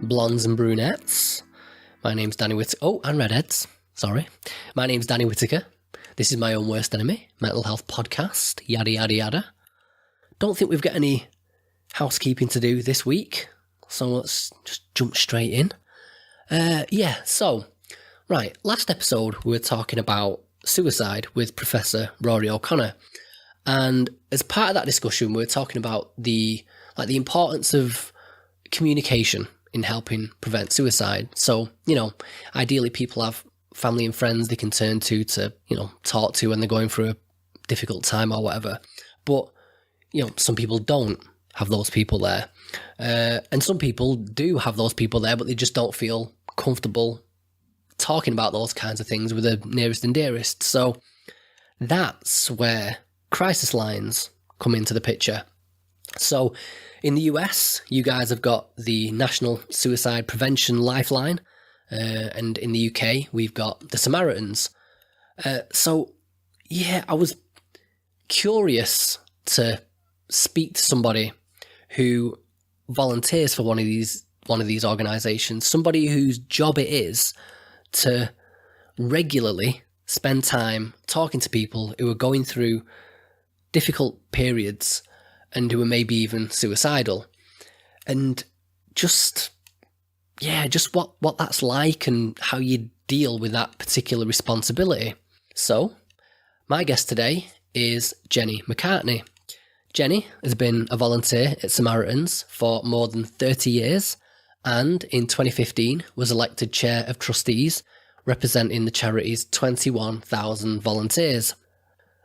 blondes and brunettes. My name's Danny Whittaker. Oh, and redheads. Sorry. My name's Danny Whittaker. This is My Own Worst Enemy, mental health podcast, yada, yada, yada. Don't think we've got any housekeeping to do this week, so let's just jump straight in. Right, last episode we were talking about suicide with Professor Rory O'Connor, and as part of that discussion we were talking about the importance of communication in helping prevent suicide. So, ideally people have family and friends they can turn to talk to when they're going through a difficult time or whatever. But, some people don't have those people there. And some people do have those people there, but they just don't feel comfortable talking about those kinds of things with their nearest and dearest. So that's where crisis lines come into the picture. So in the US, you guys have got the National Suicide Prevention Lifeline. And in the UK, we've got the Samaritans. I was curious to speak to somebody who volunteers for one of these organisations, somebody whose job it is to regularly spend time talking to people who are going through difficult periods and who are maybe even suicidal, and just what that's like and how you deal with that particular responsibility. So, my guest today is Jenni McCartney. Jenni has been a volunteer at Samaritans for more than 30 years and in 2015 was elected Chair of Trustees, representing the charity's 21,000 volunteers.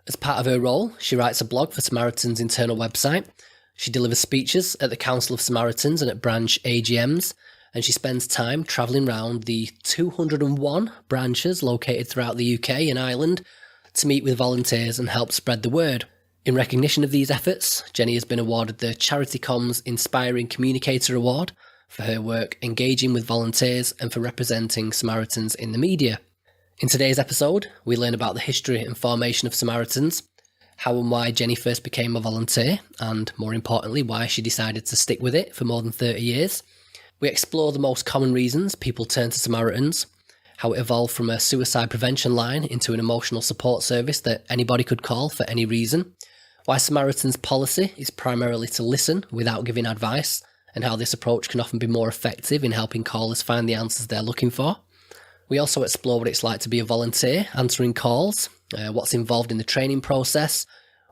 As part of her role, she writes a blog for Samaritans' internal website. She delivers speeches at the Council of Samaritans and at branch AGMs, and she spends time travelling around the 201 branches located throughout the UK and Ireland to meet with volunteers and help spread the word. In recognition of these efforts, Jenni has been awarded the CharityCom's Inspiring Communicator Award for her work engaging with volunteers and for representing Samaritans in the media. In today's episode, we learn about the history and formation of Samaritans, how and why Jenni first became a volunteer, and more importantly, why she decided to stick with it for more than 30 years. We explore the most common reasons people turn to Samaritans, how it evolved from a suicide prevention line into an emotional support service that anybody could call for any reason, why Samaritans' policy is primarily to listen without giving advice, and how this approach can often be more effective in helping callers find the answers they're looking for. We also explore what it's like to be a volunteer, answering calls, what's involved in the training process,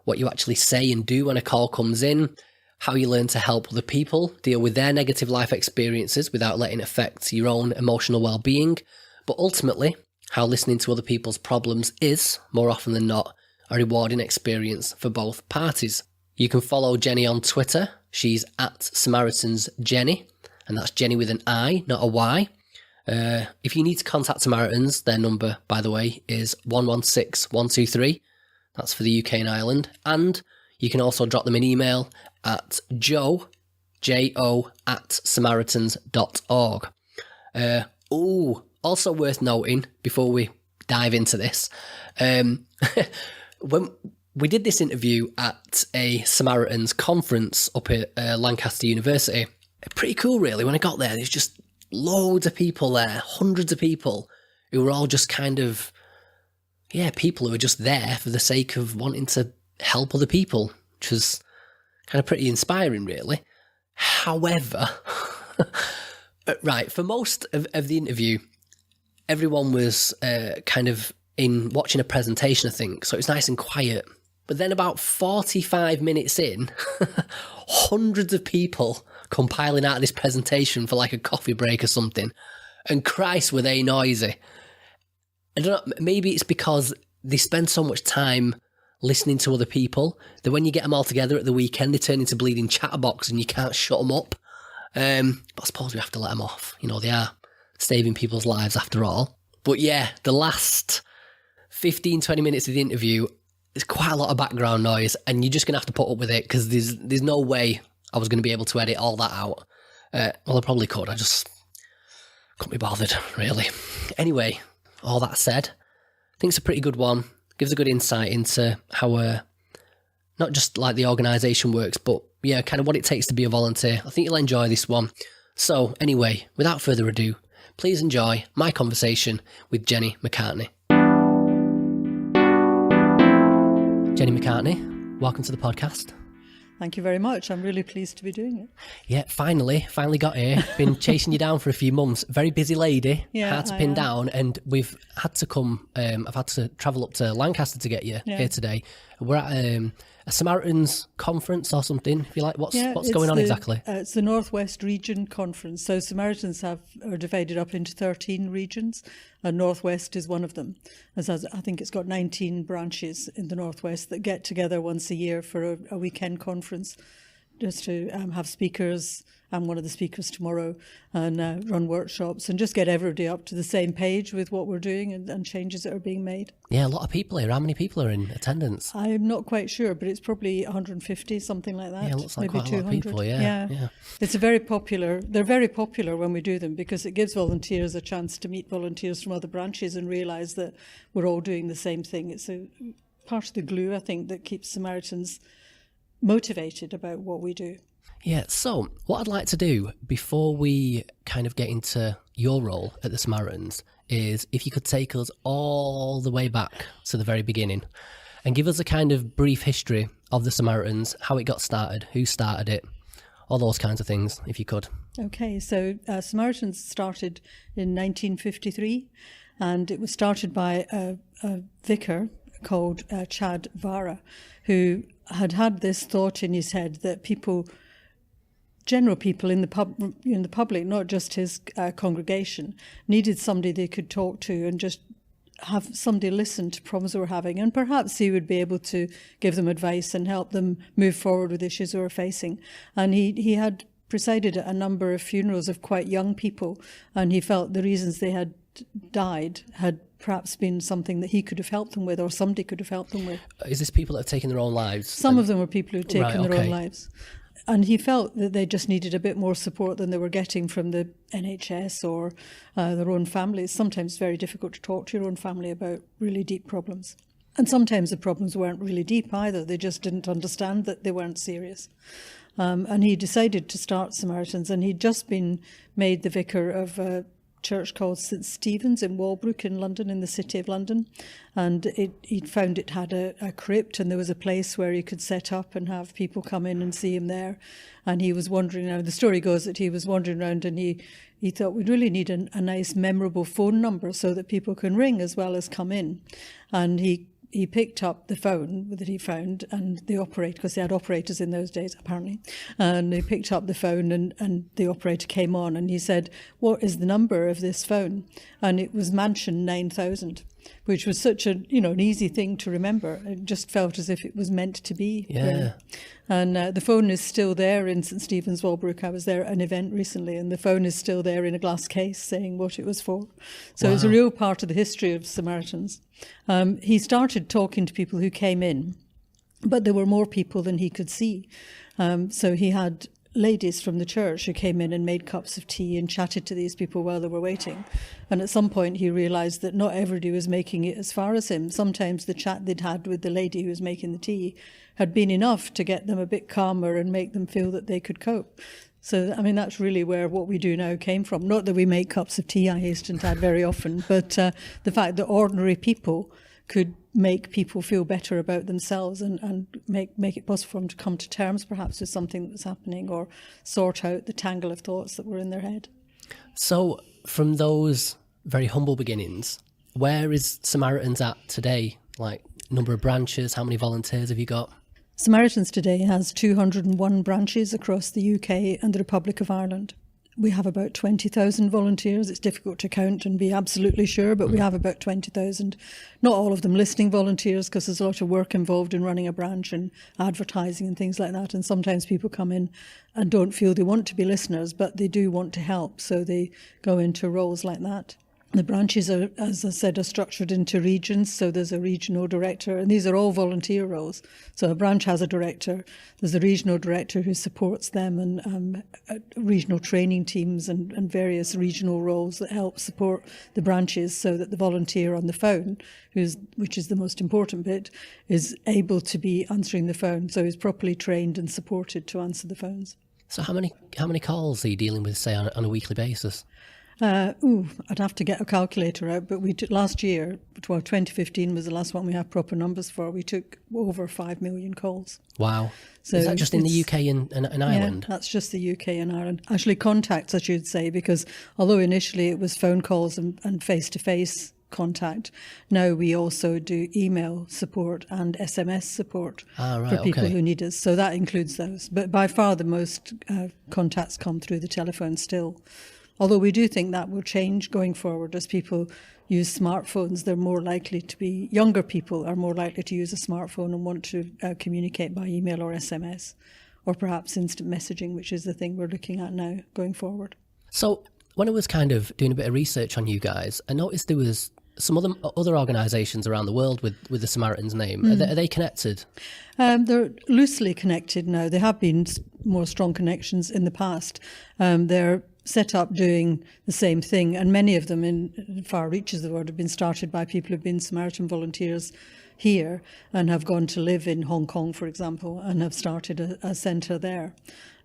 what you actually say and do when a call comes in, how you learn to help other people deal with their negative life experiences without letting it affect your own emotional well-being, but ultimately, how listening to other people's problems is, more often than not, a rewarding experience for both parties. You can follow Jenni on Twitter. She's at Samaritans Jenni, and that's Jenni with an I, not a Y. If you need to contact Samaritans, their number, by the way, is 116123. That's for the UK and Ireland. And you can also drop them an email at jo@samaritans.org. Also worth noting, before we dive into this, when we did this interview at a Samaritans conference up at Lancaster University, pretty cool really. When I got there, there's just loads of people there, hundreds of people who were all just people who are just there for the sake of wanting to help other people, which was kind of pretty inspiring really. However, right, for most of the interview, everyone was kind of in watching a presentation, I think, so it was nice and quiet. But then about 45 minutes in, hundreds of people come piling out of this presentation for like a coffee break or something. And Christ, were they noisy. I don't know, maybe it's because they spend so much time listening to other people that when you get them all together at the weekend, they turn into bleeding chatterbox and you can't shut them up. But I suppose we have to let them off. They are saving people's lives after all. But yeah, the last 15-20 minutes of the interview, there's quite a lot of background noise and you're just going to have to put up with it because there's no way I was going to be able to edit all that out. Well, I probably could. I just couldn't be bothered, really. Anyway, all that said, I think it's a pretty good one. Gives a good insight into how not just like the organisation works, but yeah, kind of what it takes to be a volunteer. I think you'll enjoy this one. So anyway, without further ado, please enjoy my conversation with Jenni McCartney. Jenni McCartney, welcome to the podcast. Thank you very much. I'm really pleased to be doing it. Yeah, finally got here. Been chasing you down for a few months. Very busy lady. Yeah, hard to pin down, and we've had to come. I've had to travel up to Lancaster to get you here today. We're at a Samaritans conference or something. If you like, what's going on exactly? It's the Northwest Region Conference. So Samaritans are divided up into 13 regions, and Northwest is one of them. I think it's got 19 branches in the Northwest that get together once a year for a weekend conference, just to have speakers. I'm one of the speakers tomorrow, and run workshops and just get everybody up to the same page with what we're doing and changes that are being made. Yeah, a lot of people here. How many people are in attendance? I'm not quite sure, but it's probably 150, something like that. Yeah, it looks like maybe quite 200. A lot of people, yeah. It's they're very popular when we do them, because it gives volunteers a chance to meet volunteers from other branches and realise that we're all doing the same thing. It's a part of the glue, I think, that keeps Samaritans motivated about what we do. Yeah, so what I'd like to do before we kind of get into your role at the Samaritans is if you could take us all the way back to the very beginning and give us a kind of brief history of the Samaritans, how it got started, who started it, all those kinds of things, if you could. Okay, so Samaritans started in 1953, and it was started by a vicar called Chad Vara, who had this thought in his head that general people in the public, not just his congregation, needed somebody they could talk to and just have somebody listen to problems they were having, and perhaps he would be able to give them advice and help them move forward with issues they were facing. And he had presided at a number of funerals of quite young people, and he felt the reasons they had died had perhaps been something that he could have helped them with, or somebody could have helped them with. Is this people that have taken their own lives? Some of them were people who'd taken their own lives. And he felt that they just needed a bit more support than they were getting from the NHS or their own families. Sometimes it's very difficult to talk to your own family about really deep problems. And sometimes the problems weren't really deep either. They just didn't understand that they weren't serious. And he decided to start Samaritans, and he'd just been made the vicar of a church called St Stephen's in Walbrook in London, in the city of London, and he'd found it had a crypt, and there was a place where he could set up and have people come in and see him there. And he was wandering around. The story goes that he was wandering around, and he thought we'd really need a nice memorable phone number so that people can ring as well as come in. And he picked up the phone that he found, and the operator, because they had operators in those days apparently, and he picked up the phone, and the operator came on, and he said, "What is the number of this phone?" And it was Mansion 9000, which was such an easy thing to remember. It just felt as if it was meant to be. Yeah. Really. And the phone is still there in St Stephen's, Walbrook. I was there at an event recently, and the phone is still there in a glass case saying what it was for. So It's a real part of the history of Samaritans. He started talking to people who came in, but there were more people than he could see. So he had ladies from the church who came in and made cups of tea and chatted to these people while they were waiting. And at some point he realised that not everybody was making it as far as him. Sometimes the chat they'd had with the lady who was making the tea had been enough to get them a bit calmer and make them feel that they could cope. So, that's really where what we do now came from. Not that we make cups of tea, I hasten to add, very often, but the fact that ordinary people could make people feel better about themselves and make it possible for them to come to terms perhaps with something that was happening, or sort out the tangle of thoughts that were in their head. So from those very humble beginnings, where is Samaritans at today? Like, number of branches, how many volunteers have you got? Samaritans today has 201 branches across the UK and the Republic of Ireland. We have about 20,000 volunteers. It's difficult to count and be absolutely sure, but we have about 20,000. Not all of them listening volunteers, because there's a lot of work involved in running a branch and advertising and things like that. And sometimes people come in and don't feel they want to be listeners, but they do want to help. So they go into roles like that. The branches are, as I said, are structured into regions. So there's a regional director, and these are all volunteer roles. So a branch has a director. There's a regional director who supports them, and regional training teams and various regional roles that help support the branches, so that the volunteer on the phone, which is the most important bit, is able to be answering the phone. So he's properly trained and supported to answer the phones. So how many calls are you dealing with, say, on a weekly basis? I'd have to get a calculator out, but last year, 2015 was the last one we have proper numbers for. We took over 5 million calls. Wow. So is that just in the UK and Ireland? Yeah, that's just the UK and Ireland. Actually, contacts, I should say, because although initially it was phone calls and face-to-face contact, now we also do email support and SMS support for people who need us. So that includes those. But by far the most contacts come through the telephone still. Although we do think that will change going forward as people use smartphones. They're more likely to be, younger people are more likely to use a smartphone and want to communicate by email or SMS, or perhaps instant messaging, which is the thing we're looking at now going forward. So when I was kind of doing a bit of research on you guys, I noticed there was some other organisations around the world with the Samaritans name. Are they connected? They're loosely connected now. There have been more strong connections in the past. They're set up doing the same thing, and many of them in far reaches of the world have been started by people who've been Samaritan volunteers here and have gone to live in Hong Kong, for example, and have started a centre there.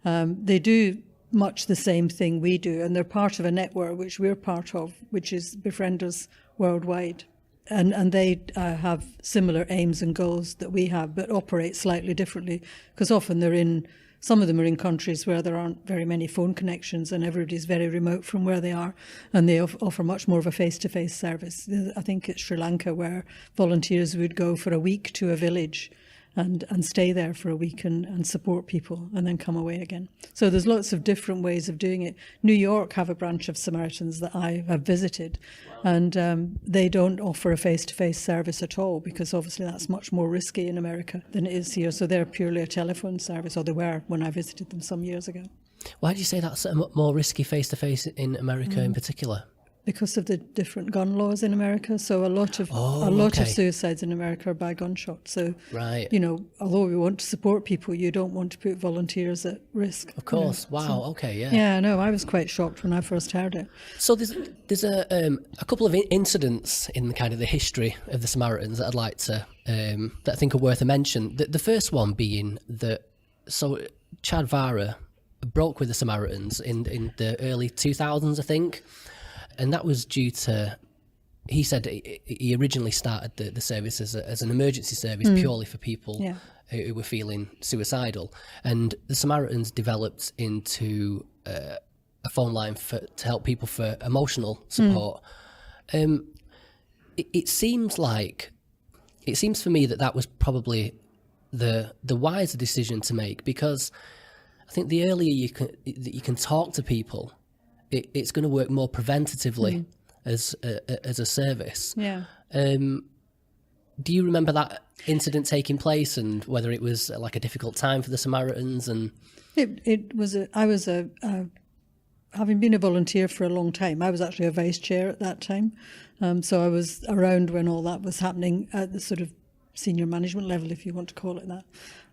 They do much the same thing we do, and they're part of a network which we're part of, which is Befriend Us Worldwide. And they have similar aims and goals that we have, but operate slightly differently, because often some of them are in countries where there aren't very many phone connections and everybody's very remote from where they are, and they offer much more of a face-to-face service. I think it's Sri Lanka where volunteers would go for a week to a village and stay there for a week and support people and then come away again. So there's lots of different ways of doing it. New York have a branch of Samaritans that I have visited, and they don't offer a face-to-face service at all, because obviously that's much more risky in America than it is here. So they're purely a telephone service, or they were when I visited them some years ago. Why do you say that's more risky face-to-face in America in particular? Because of the different gun laws in America. So a lot of suicides in America are by gunshot. So, although we want to support people, you don't want to put volunteers at risk. Of course. Yeah. Yeah, no, I was quite shocked when I first heard it. So there's a couple of incidents in kind of the history of the Samaritans that I'd like to, that I think are worth a mention. The first one being that, so Chad Vara broke with the Samaritans in the early 2000s, I think. And that was due to, he said he originally started the service as an emergency service purely for people who were feeling suicidal. And the Samaritans developed into a phone line to help people for emotional support. It seems for me that was probably the wiser decision to make, because I think the earlier you can talk to people, it's going to work more preventatively as a service. Yeah. Do you remember that incident taking place, and whether it was like a difficult time for the Samaritans? And it was. I was having been a volunteer for a long time. I was actually a vice chair at that time, so I was around when all that was happening at the sort of senior management level, if you want to call it that.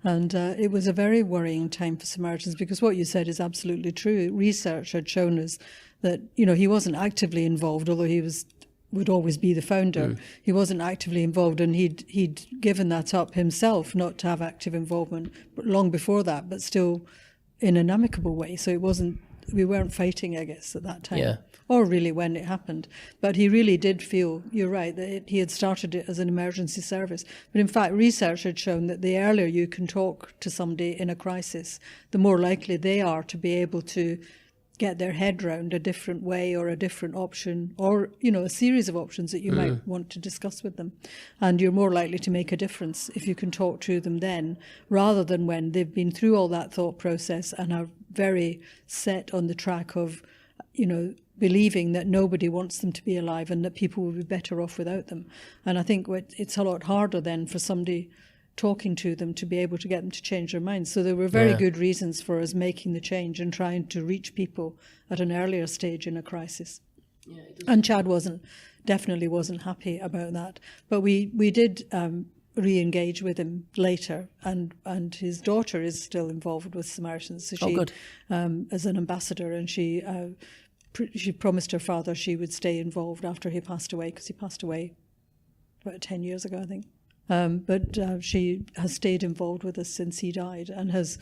And it was a very worrying time for Samaritans, because what you said is absolutely true. Research had shown us that, he wasn't actively involved, although he would always be the founder. He wasn't actively involved, and he'd given that up himself, not to have active involvement, but long before that, but still in an amicable way. So we weren't fighting, I guess, at that time, or really when it happened. But he really did feel, you're right, that he had started it as an emergency service. But in fact, research had shown that the earlier you can talk to somebody in a crisis, the more likely they are to be able to get their head round a different way or a different option, or, a series of options that you might want to discuss with them. And you're more likely to make a difference if you can talk to them then, rather than when they've been through all that thought process and are very set on the track of, believing that nobody wants them to be alive and that people will be better off without them. And I think it's a lot harder then for somebody talking to them to be able to get them to change their minds. So there were very good reasons for us making the change and trying to reach people at an earlier stage in a crisis. Yeah, and Chad definitely wasn't happy about that. But we did re-engage with him later, and his daughter is still involved with Samaritans. So she, as an ambassador, and she promised her father she would stay involved after he passed away, because he passed away about 10 years ago, I think. But she has stayed involved with us since he died, and has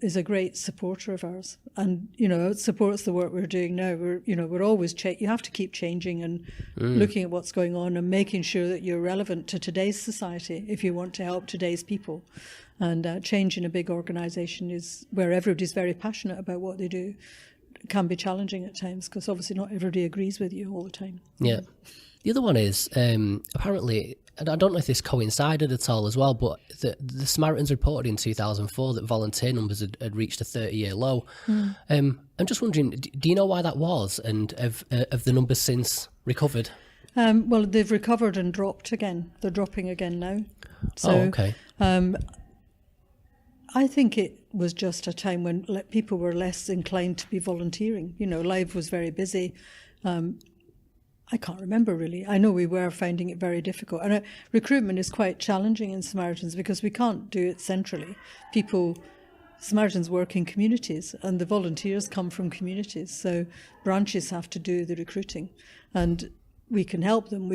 is a great supporter of ours, and it supports the work we're doing now. We're always you have to keep changing and looking at what's going on and making sure that you're relevant to today's society if you want to help today's people. And change in a big organisation is where everybody's very passionate about what they do. It can be challenging at times because obviously not everybody agrees with you all the time. Yeah. The other one is apparently, and I don't know if this coincided at all as well, but the Samaritans reported in 2004 that volunteer numbers had reached a 30-year low. I'm just wondering, do you know why that was, and have the numbers since recovered? Well, they've recovered and dropped again. They're dropping again now. So, okay. I think it was just a time when people were less inclined to be volunteering. Life was very busy. I can't remember really. I know we were finding it very difficult. And recruitment is quite challenging in Samaritans because we can't do it centrally. Samaritans work in communities and the volunteers come from communities. So branches have to do the recruiting and we can help them.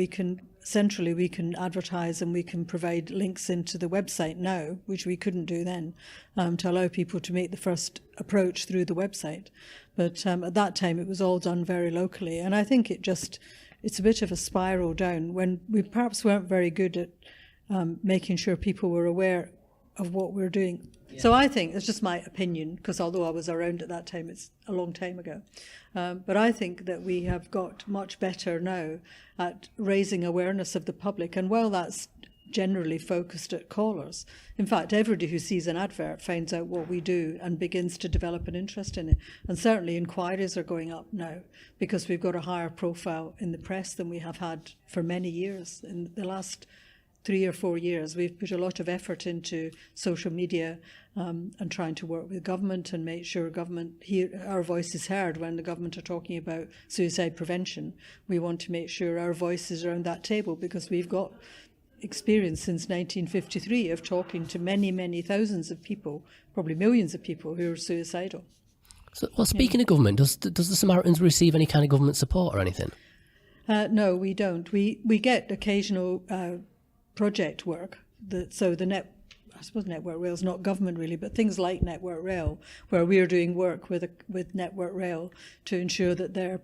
Centrally we can advertise and we can provide links into the website now, which we couldn't do then, to allow people to make the first approach through the website. But at that time it was all done very locally. And I think it's a bit of a spiral down when we perhaps weren't very good at making sure people were aware of what we're doing. Yeah. So I think, it's just my opinion, because although I was around at that time, it's a long time ago. But I think that we have got much better now at raising awareness of the public. And while that's generally focused at callers, in fact, everybody who sees an advert finds out what we do and begins to develop an interest in it. And certainly inquiries are going up now because we've got a higher profile in the press than we have had for many years. In the last 3 or 4 years, we've put a lot of effort into social media and trying to work with government and make sure our voice is heard when the government are talking about suicide prevention. We want to make sure our voice is around that table because we've got experience since 1953 of talking to many, many thousands of people, probably millions of people who are suicidal. So, well, speaking of government, does the Samaritans receive any kind of government support or anything? No, we don't. We get occasional project work. I suppose Network Rail is not government really, but things like Network Rail, where we are doing work with Network Rail to ensure that their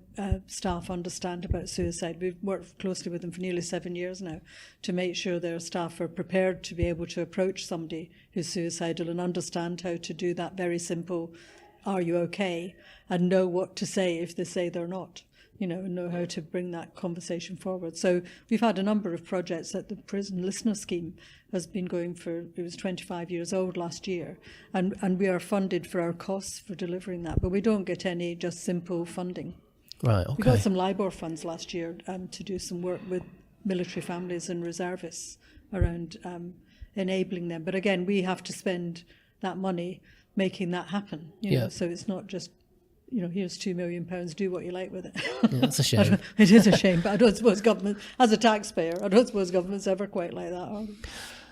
staff understand about suicide. We've worked closely with them for nearly 7 years now to make sure their staff are prepared to be able to approach somebody who's suicidal and understand how to do that very simple, are you okay? And know what to say if they say they're not. And know how to bring that conversation forward. So we've had a number of projects that the Prison Listener Scheme has been going it was 25 years old last year, and we are funded for our costs for delivering that, but we don't get any just simple funding. Right, okay. We got some LIBOR funds last year to do some work with military families and reservists around enabling them. But again, we have to spend that money making that happen. So it's not just here's £2 million, do what you like with it. Yeah, that's a shame. It is a shame, but I don't suppose government, as a taxpayer, I don't suppose government's ever quite like that, are they?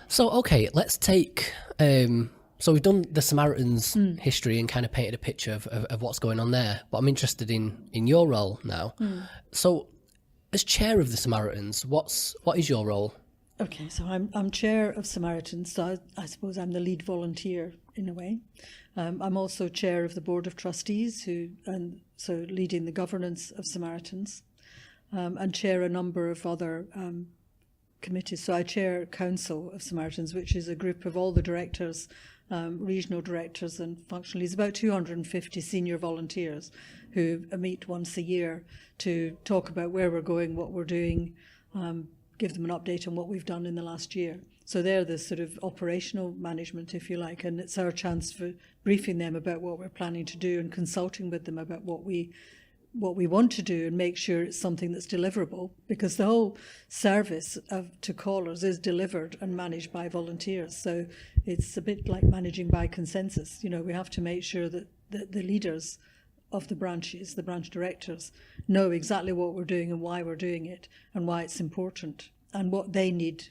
So, okay, let's take... so we've done the Samaritans' history and kind of painted a picture of what's going on there, but I'm interested in your role now. So, as chair of the Samaritans, what is your role? Okay, so I'm chair of Samaritans, so I suppose I'm the lead volunteer in a way. I'm also chair of the Board of Trustees, so leading the governance of Samaritans, and chair a number of other committees. So I chair Council of Samaritans, which is a group of all the directors, regional directors and functional leads, about 250 senior volunteers who meet once a year to talk about where we're going, what we're doing, give them an update on what we've done in the last year. So they're the sort of operational management, if you like, and it's our chance for briefing them about what we're planning to do and consulting with them about what we want to do and make sure it's something that's deliverable, because the whole service to callers is delivered and managed by volunteers. So it's a bit like managing by consensus. We have to make sure that the leaders of the branches, the branch directors, know exactly what we're doing and why we're doing it and why it's important and what they need.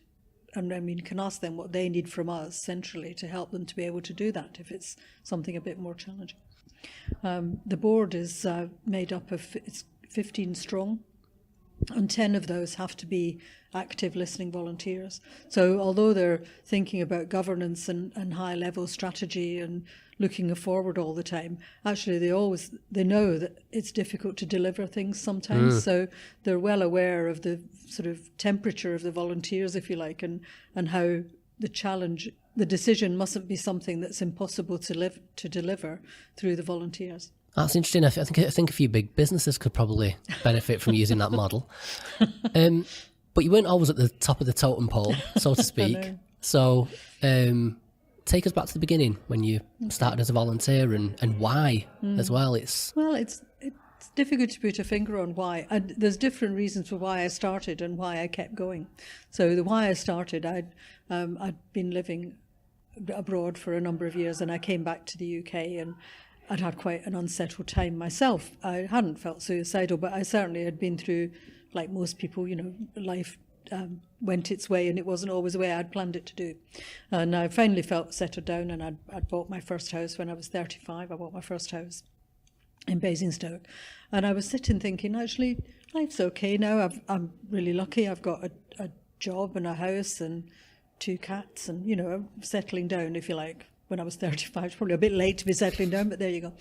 And can ask them what they need from us centrally to help them to be able to do that if it's something a bit more challenging. The board is made up of 15 strong, And 10 of those have to be active listening volunteers. So although they're thinking about governance and high-level strategy and looking forward all the time, actually they know that it's difficult to deliver things sometimes. So they're well aware of the sort of temperature of the volunteers, if you like, and how the decision mustn't be something that's impossible to deliver through the volunteers. That's interesting. I think a few big businesses could probably benefit from using that model. But you weren't always at the top of the totem pole, so to speak. So take us back to the beginning when you started as a volunteer and why as well. It's difficult to put a finger on why. There's different reasons for why I started and why I kept going. So the why I started, I'd been living abroad for a number of years, and I came back to the UK, and I'd had quite an unsettled time myself. I hadn't felt suicidal, but I certainly had been through, like most people, life went its way, and it wasn't always the way I'd planned it to do. And I finally felt settled down, and I'd bought my first house when I was 35. I bought my first house in Basingstoke. And I was sitting thinking, actually, life's okay now. I'm really lucky. I've got a job and a house and 2 cats, and, I'm settling down, if you like. When I was 35, it's probably a bit late to be settling down, but there you go.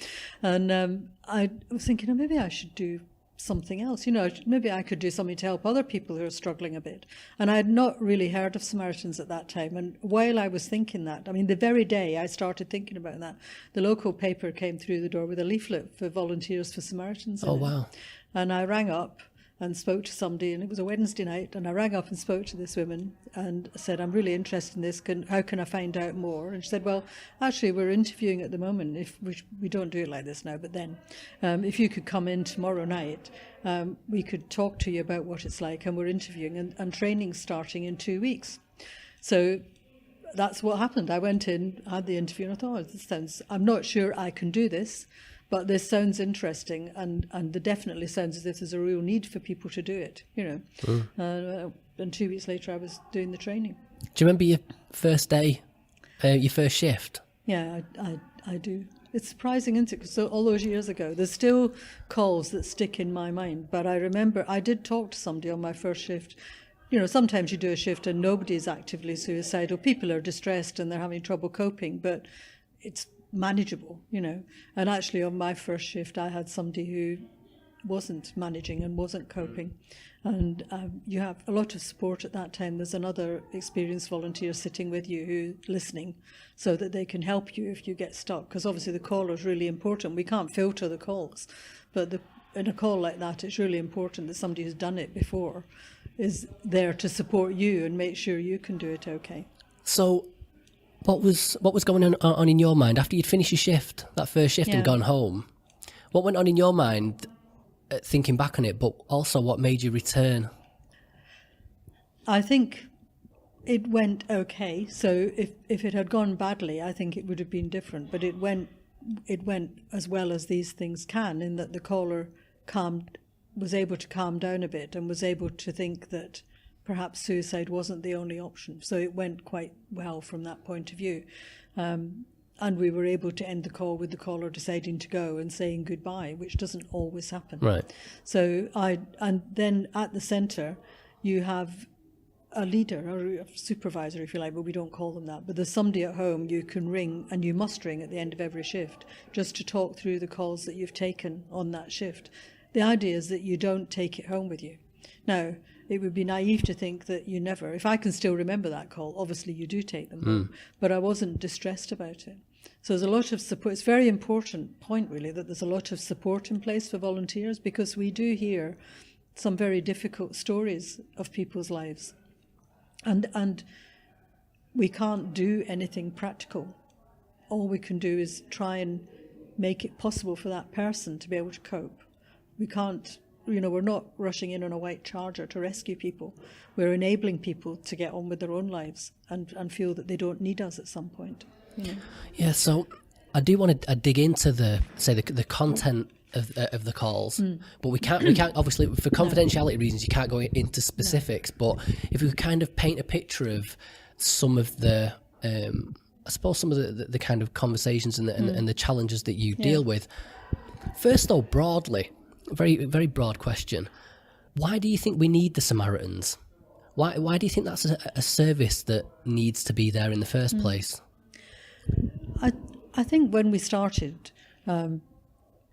And I was thinking, maybe I should do something else. Maybe I could do something to help other people who are struggling a bit. And I had not really heard of Samaritans at that time. And while I was thinking that, the very day I started thinking about that, the local paper came through the door with a leaflet for volunteers for Samaritans. Oh, wow. And I rang up and spoke to somebody, and it was a Wednesday night, and I rang up and spoke to this woman and said, I'm really interested in this, how can I find out more? And she said, well, actually, we're interviewing at the moment, if we don't do it like this now, but then, if you could come in tomorrow night, we could talk to you about what it's like, and we're interviewing, and training's starting in 2 weeks. So that's what happened. I went in, had the interview, and I thought, I'm not sure I can do this, but this sounds interesting, and it definitely sounds as if there's a real need for people to do it, and 2 weeks later I was doing the training. Do you remember your first day, your first shift? Yeah, I do. It's surprising, isn't it? Because all those years ago, there's still calls that stick in my mind. But I remember I did talk to somebody on my first shift. Sometimes you do a shift and nobody's actively suicidal. People are distressed and they're having trouble coping, but it's manageable, And actually on my first shift, I had somebody who wasn't managing and wasn't coping. And you have a lot of support at that time. There's another experienced volunteer sitting with you who's listening so that they can help you if you get stuck. Because obviously the caller is really important. We can't filter the calls. But in a call like that, it's really important that somebody who's done it before is there to support you and make sure you can do it okay. So what was going on in your mind after you'd finished your shift, that first shift, and gone home? What went on in your mind thinking back on it, but also what made you return? I think it went okay. So if it had gone badly, I think it would have been different. But it went as well as these things can, in that the caller was able to calm down a bit and was able to think that perhaps suicide wasn't the only option. So it went quite well from that point of view. And we were able to end the call with the caller deciding to go and saying goodbye, which doesn't always happen. Right. So and then at the centre, you have a leader or a supervisor, if you like, but we don't call them that. But there's somebody at home you can ring, and you must ring at the end of every shift, just to talk through the calls that you've taken on that shift. The idea is that you don't take it home with you. Now, it would be naive to think that you never, if I can still remember that call, obviously you do take them home, but I wasn't distressed about it. So there's a lot of support. It's a very important point, really, that there's a lot of support in place for volunteers, because we do hear some very difficult stories of people's lives. And we can't do anything practical. All we can do is try and make it possible for that person to be able to cope. We can't, we're not rushing in on a white charger to rescue people. We're enabling people to get on with their own lives and feel that they don't need us at some point. Yeah, so I do want to dig into the content of the calls, but we can't obviously, for confidentiality reasons, you can't go into specifics. But if we could kind of paint a picture of some of the, I suppose some of the kind of conversations and the challenges that you deal with. First, though, broadly, very very broad question: Why do you think we need the Samaritans? Why do you think that's a service that needs to be there in the first place? I think when we started, and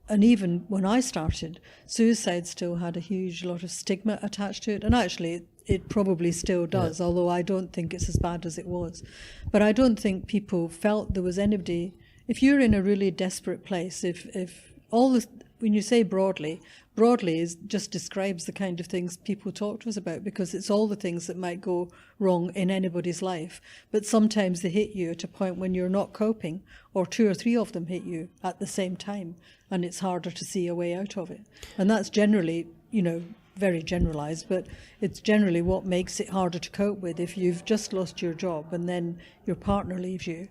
even when I started, suicide still had a huge lot of stigma attached to it. And actually, it probably still does, although I don't think it's as bad as it was. But I don't think people felt there was anybody... If you're in a really desperate place, if all the... When you say broadly just describes the kind of things people talk to us about, because it's all the things that might go wrong in anybody's life. But sometimes they hit you at a point when you're not coping, or 2 or 3 of them hit you at the same time, and it's harder to see a way out of it. And that's generally, very generalised, but it's generally what makes it harder to cope with. If you've just lost your job and then your partner leaves you,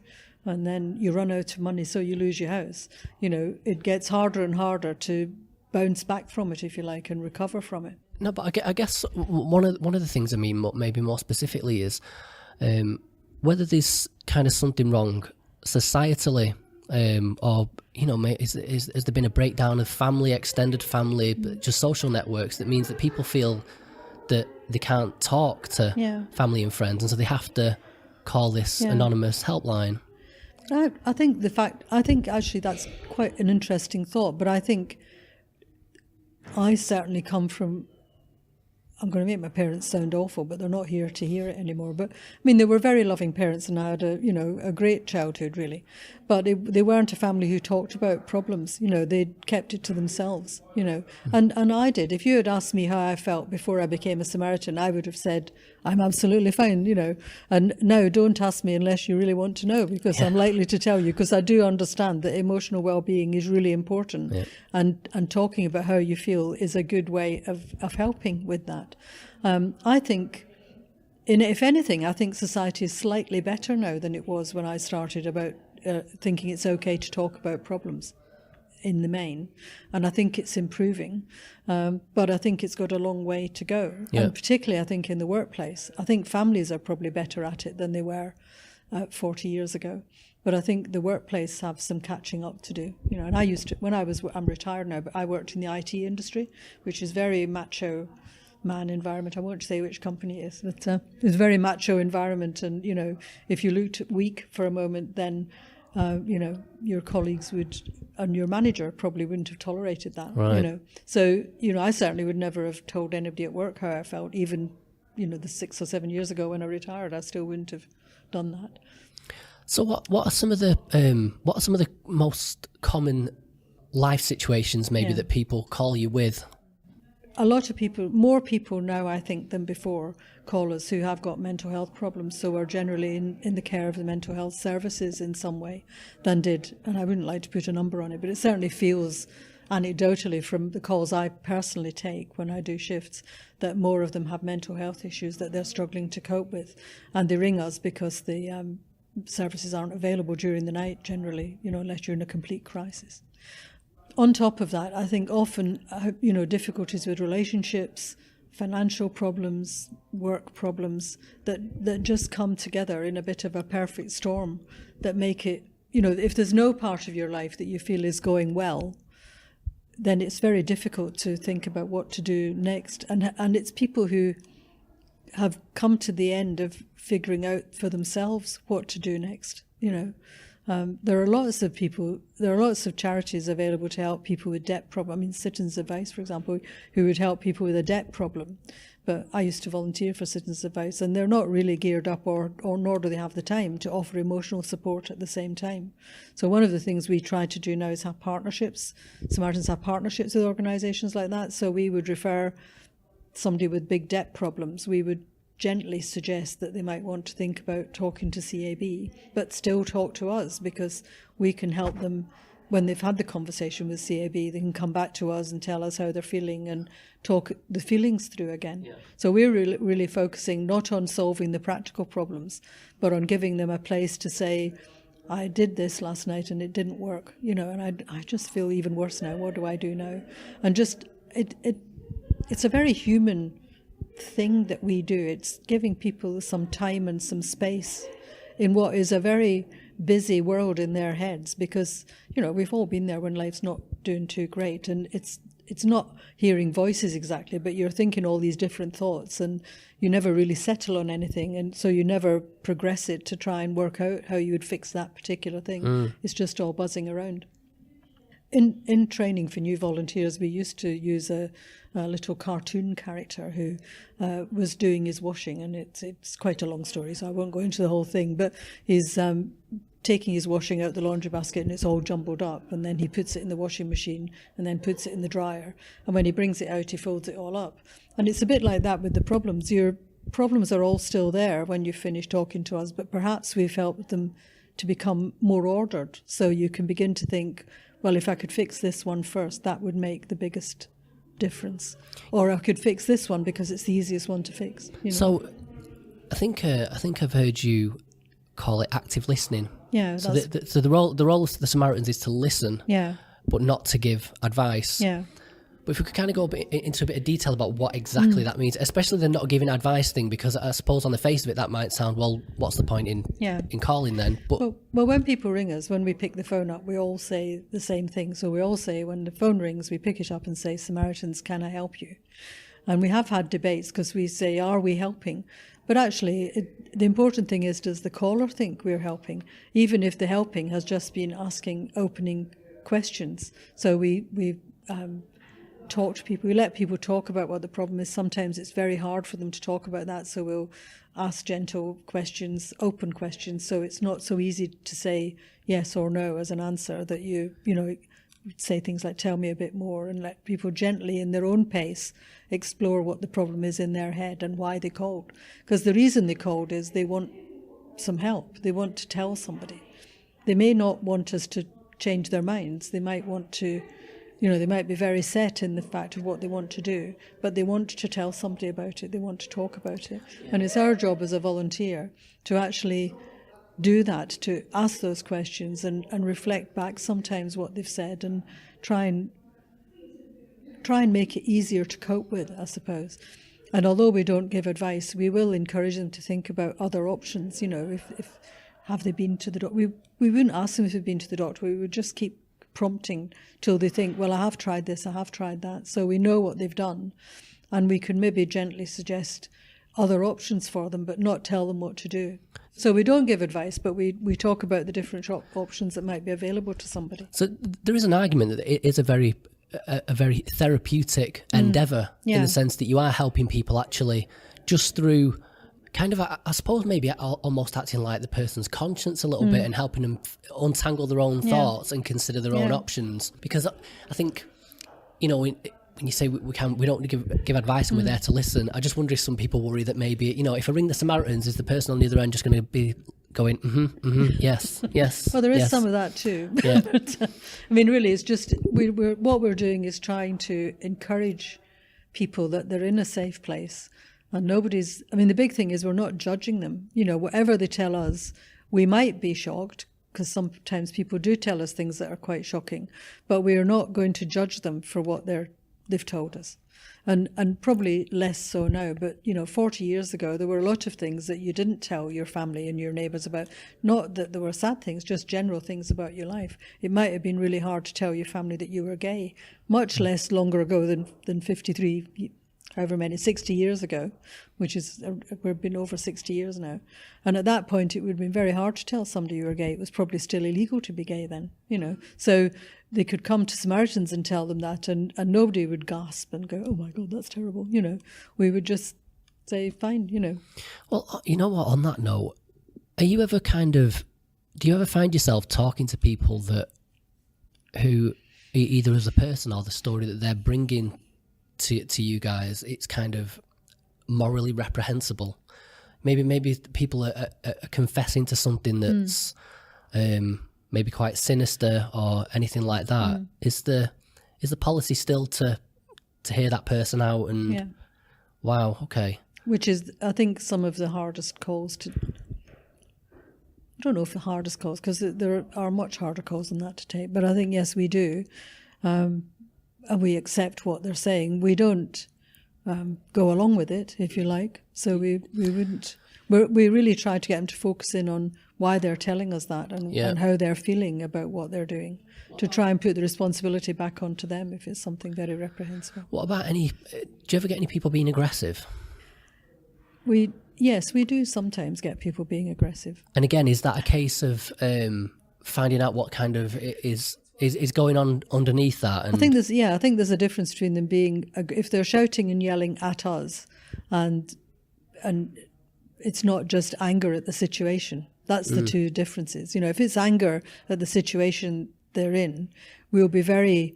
and then you run out of money, so you lose your house, it gets harder and harder to bounce back from it, if you like, and recover from it. No, but I guess one of the things I mean, maybe more specifically, is whether there's kind of something wrong societally, or has there been a breakdown of family, extended family, just social networks that means that people feel that they can't talk to family and friends, and so they have to call this anonymous helpline. I think actually that's quite an interesting thought, but I think I certainly come from, I'm going to make my parents sound awful, but they're not here to hear it anymore. But I mean, they were very loving parents, and I had a great childhood, really. But they weren't a family who talked about problems. They kept it to themselves. And I did. If you had asked me how I felt before I became a Samaritan, I would have said I'm absolutely fine. And now don't ask me unless you really want to know, because I'm likely to tell you, because I do understand that emotional well-being is really important, and talking about how you feel is a good way of helping with that. I think, if anything, I think society is slightly better now than it was when I started about thinking it's okay to talk about problems in the main. And I think it's improving, but I think it's got a long way to go. Yeah. And particularly, I think, in the workplace. I think families are probably better at it than they were 40 years ago. But I think the workplace have some catching up to do. And I used to, I'm retired now, but I worked in the IT industry, which is very macho man environment. I won't say which company it is, but it's a very macho environment. And, if you looked weak for a moment, then, your colleagues would, and your manager probably wouldn't have tolerated that, right. So, I certainly would never have told anybody at work how I felt. Even, the 6 or 7 years ago when I retired, I still wouldn't have done that. So what are some of the most common life situations maybe that people call you with? A lot of people, more people now, I think, than before, call us who have got mental health problems, so are generally in the care of the mental health services in some way than did. And I wouldn't like to put a number on it, but it certainly feels anecdotally from the calls I personally take when I do shifts that more of them have mental health issues that they're struggling to cope with. And they ring us because the services aren't available during the night generally, unless you're in a complete crisis. On top of that, I think often, difficulties with relationships, financial problems, work problems that just come together in a bit of a perfect storm that make it, if there's no part of your life that you feel is going well, then it's very difficult to think about what to do next. And it's people who have come to the end of figuring out for themselves what to do next, There are lots of charities available to help people with debt problems. I mean, Citizens Advice, for example, who would help people with a debt problem. But I used to volunteer for Citizens Advice, and they're not really geared up, or nor do they have the time to offer emotional support at the same time. So one of the things we try to do now is have partnerships. Samaritans have partnerships with organisations like that. So we would refer somebody with big debt problems, we would gently suggest that they might want to think about talking to CAB, but still talk to us, because we can help them when they've had the conversation with CAB. They can come back to us and tell us how they're feeling and talk the feelings through again. Yeah. So we're really focusing not on solving the practical problems, but on giving them a place to say, I did this last night and it didn't work, and I just feel even worse now. What do I do now? And just it's a very human thing that we do. It's giving people some time and some space in what is a very busy world in their heads, because we've all been there when life's not doing too great, and it's not hearing voices exactly, but you're thinking all these different thoughts and you never really settle on anything, and so you never progress it to try and work out how you would fix that particular thing. It's just all buzzing around. In training for new volunteers, we used to use a little cartoon character who was doing his washing, and it's quite a long story, so I won't go into the whole thing, but he's taking his washing out the laundry basket and it's all jumbled up, and then he puts it in the washing machine and then puts it in the dryer, and when he brings it out he folds it all up. And it's a bit like that with the problems. Your problems are all still there when you finish talking to us, but perhaps we've helped them to become more ordered, so you can begin to think, well, if I could fix this one first, that would make the biggest difference. Or I could fix this one because it's the easiest one to fix. You know? So I think I've heard you call it active listening. Yeah. So the role of the Samaritans is to listen, but not to give advice. Yeah. But if we could kind of go into a bit of detail about what exactly that means, especially the not giving advice thing, because I suppose on the face of it that might sound, well, what's the point in calling then? But well, when people ring us, when we pick the phone up, we all say the same thing. So we all say, when the phone rings, we pick it up and say, Samaritans, can I help you? And we have had debates because we say, are we helping? But actually, the important thing is, does the caller think we're helping? Even if the helping has just been asking opening questions. So we talk to people, we let people talk about what the problem is. Sometimes it's very hard for them to talk about that, so we'll ask gentle questions, open questions, so it's not so easy to say yes or no as an answer, that you say things like, tell me a bit more, and let people gently in their own pace explore what the problem is in their head and why they called. Because the reason they called is they want some help, they want to tell somebody. They may not want us to change their minds, they might want to, they might be very set in the fact of what they want to do, but they want to tell somebody about it, they want to talk about it. And it's our job as a volunteer to actually do that, to ask those questions and reflect back sometimes what they've said, and try and make it easier to cope with, I suppose. And although we don't give advice, we will encourage them to think about other options. If have they been to the doctor? We wouldn't ask them if they've been to the doctor, we would just keep prompting till they think, well, I have tried this, I have tried that, so we know what they've done, and we can maybe gently suggest other options for them, but not tell them what to do. So we don't give advice, but we talk about the different options that might be available to somebody. So there is an argument that it is a very therapeutic endeavour, in the sense that you are helping people actually just through kind of, I suppose, maybe almost acting like the person's conscience a little bit, and helping them untangle their own thoughts and consider their own options. Because I think, when you say we don't give advice and we're there to listen, I just wonder if some people worry that maybe, if I ring the Samaritans, is the person on the other end just going to be going, yes. Well, there is some of that too. Yeah. But, really, it's just, what we're doing is trying to encourage people that they're in a safe place. And the big thing is we're not judging them. Whatever they tell us, we might be shocked, because sometimes people do tell us things that are quite shocking, but we are not going to judge them for what they've told us. And probably less so now, but 40 years ago there were a lot of things that you didn't tell your family and your neighbours about. Not that there were sad things, just general things about your life. It might have been really hard to tell your family that you were gay, much less longer ago than 53, however many, 60 years ago, which is, we've been over 60 years now. And at that point, it would have been very hard to tell somebody you were gay. It was probably still illegal to be gay then, So they could come to Samaritans and tell them that, and nobody would gasp and go, oh my God, that's terrible, We would just say, fine, Well, you know what, on that note, do you ever find yourself talking to people who, either as a person or the story that they're bringing to you guys, it's kind of morally reprehensible? Maybe people are confessing to something that's maybe quite sinister or anything like that. Is the policy still to hear that person out and wow, okay, which is, I think, some of the hardest calls to, I don't know if the hardest calls, because there are much harder calls than that to take, but I think yes, we do. And we accept what they're saying. We don't go along with it, if you like. So we wouldn't. We really try to get them to focus in on why they're telling us that and how they're feeling about what they're doing, to try and put the responsibility back onto them if it's something very reprehensible. What about do you ever get any people being aggressive? Yes, we do sometimes get people being aggressive. And again, is that a case of finding out what kind of is going on underneath that? And I think there's a difference between them being, if they're shouting and yelling at us, and it's not just anger at the situation. That's the two differences. If it's anger at the situation they're in, we'll be very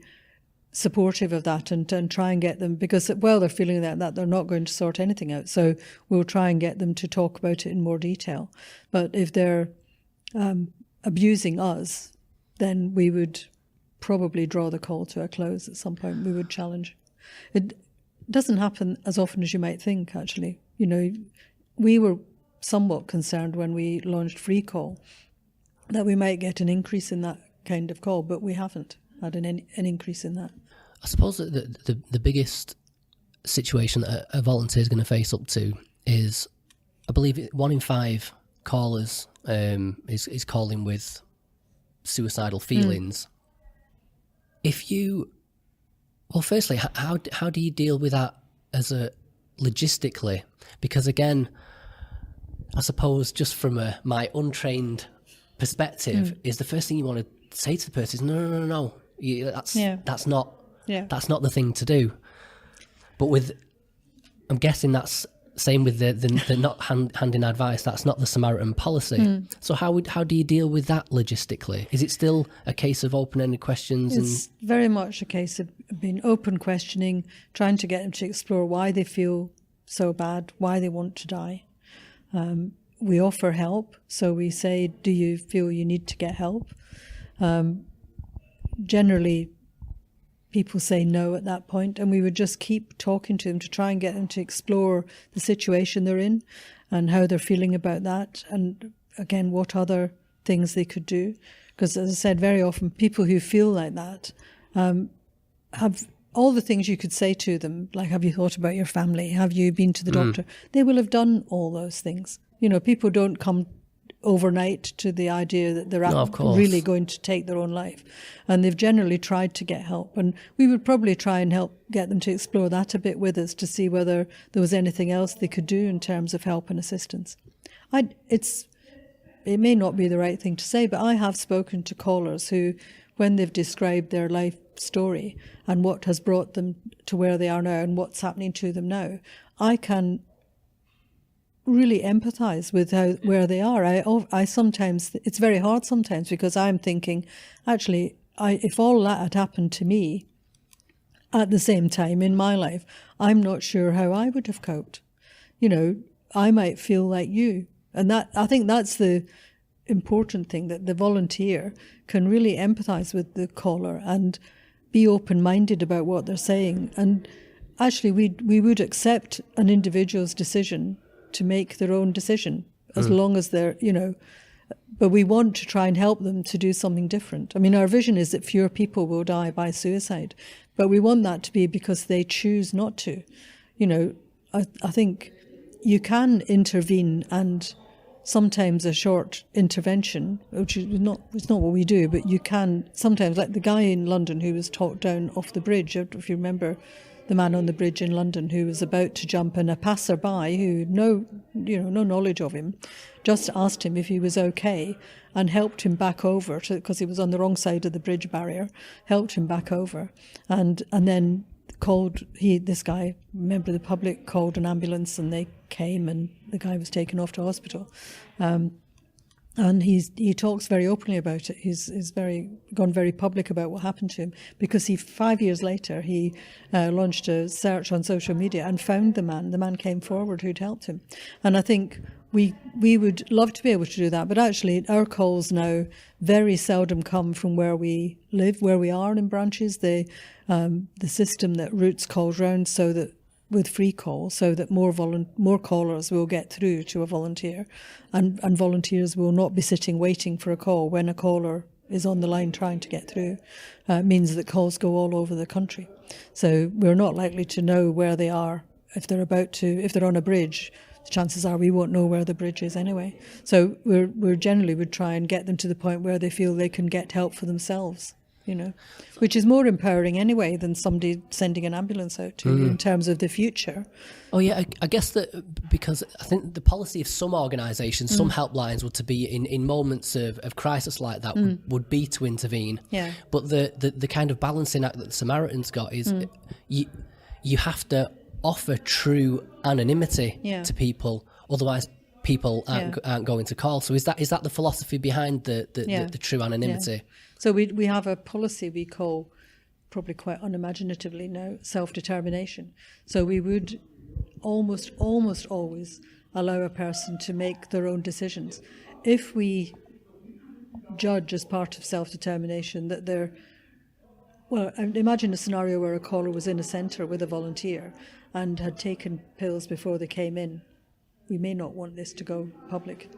supportive of that and try and get them, because while they're feeling that they're not going to sort anything out. So we'll try and get them to talk about it in more detail. But if they're abusing us, then we would probably draw the call to a close at some point. We would challenge. It doesn't happen as often as you might think, actually. We were somewhat concerned when we launched Free Call that we might get an increase in that kind of call, but we haven't had an increase in that. I suppose that the biggest situation that a volunteer is going to face up to is, I believe, 1 in 5 callers is calling with suicidal feelings. Firstly, how do you deal with that logistically? Because again, I suppose just from my untrained perspective, is the first thing you want to say to the person is no. That's not the thing to do. But I'm guessing that's same with the not handing advice. That's not the Samaritan policy. So how do you deal with that logistically? Is it still a case of open-ended questions? It's very much a case of being open questioning, trying to get them to explore why they feel so bad, why they want to die. We offer help, so we say, do you feel you need to get help? Generally, people say no at that point, and we would just keep talking to them to try and get them to explore the situation they're in and how they're feeling about that, and again, what other things they could do. Because as I said, very often people who feel like that have all the things you could say to them, like, have you thought about your family? Have you been to the doctor? They will have done all those things. People don't come overnight to the idea that they're really going to take their own life. And they've generally tried to get help. And we would probably try and help get them to explore that a bit with us to see whether there was anything else they could do in terms of help and assistance. It may not be the right thing to say, but I have spoken to callers who, when they've described their life story and what has brought them to where they are now and what's happening to them now, I can really empathise with where they are. I sometimes, it's very hard sometimes, because I'm thinking, actually, if all that had happened to me at the same time in my life, I'm not sure how I would have coped. I might feel like you. And I think that's the important thing, that the volunteer can really empathise with the caller and be open-minded about what they're saying. And actually, we would accept an individual's decision to make their own decision, as long as they're, but we want to try and help them to do something different. I mean, our vision is that fewer people will die by suicide, but we want that to be because they choose not to. I think you can intervene, and sometimes a short intervention, which is it's not what we do, but you can sometimes, like the guy in London who was talked down off the bridge, if you remember, the man on the bridge in London who was about to jump, and a passerby who no knowledge of him just asked him if he was okay and helped him back over, because he was on the wrong side of the bridge barrier, helped him back over, and then this guy, member of the public, called an ambulance, and they came, and the guy was taken off to hospital. And he talks very openly about it. He's gone very public about what happened to him, because 5 years later he launched a search on social media and found the man. The man came forward who'd helped him. And I think we would love to be able to do that, but actually our calls now very seldom come from where we live, where we are in branches. The system that routes calls round so that with free call, so that more callers will get through to a volunteer, and volunteers will not be sitting waiting for a call when a caller is on the line trying to get through. Means that calls go all over the country. So we're not likely to know where they are if they're on a bridge, the chances are we won't know where the bridge is anyway. So we're generally would try and get them to the point where they feel they can get help for themselves, which is more empowering anyway than somebody sending an ambulance out to you in terms of the future. Oh yeah, I guess that because I think the policy of some organisations, some helplines would to be in moments of crisis like that would be to intervene. Yeah. But the kind of balancing act that the Samaritans got is you have to offer true anonymity to people, otherwise people aren't going to call. So is that the philosophy behind the true anonymity? Yeah. So we have a policy we call, probably quite unimaginatively now, self-determination. So we would almost always allow a person to make their own decisions. If we judge as part of self-determination that they're, well, imagine a scenario where a caller was in a centre with a volunteer and had taken pills before they came in. We may not want this to go public.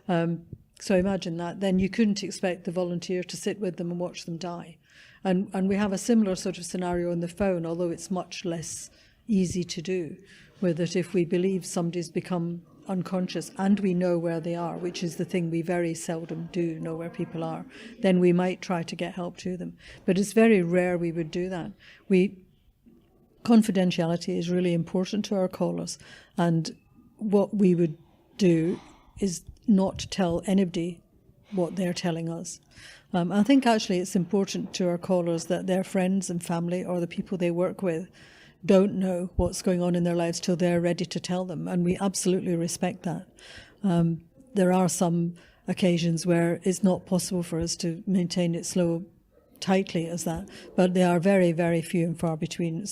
So imagine that. Then you couldn't expect the volunteer to sit with them and watch them die. And we have a similar sort of scenario on the phone, although it's much less easy to do, where that if we believe somebody's become unconscious and we know where they are, which is the thing we very seldom do, know where people are, then we might try to get help to them. But it's very rare we would do that. Confidentiality is really important to our callers, and what we would do is not tell anybody what they're telling us. I think actually it's important to our callers that their friends and family or the people they work with don't know what's going on in their lives till they're ready to tell them, and we absolutely respect that. There are some occasions where it's not possible for us to maintain it so tightly as that, but they are very, very few and far between.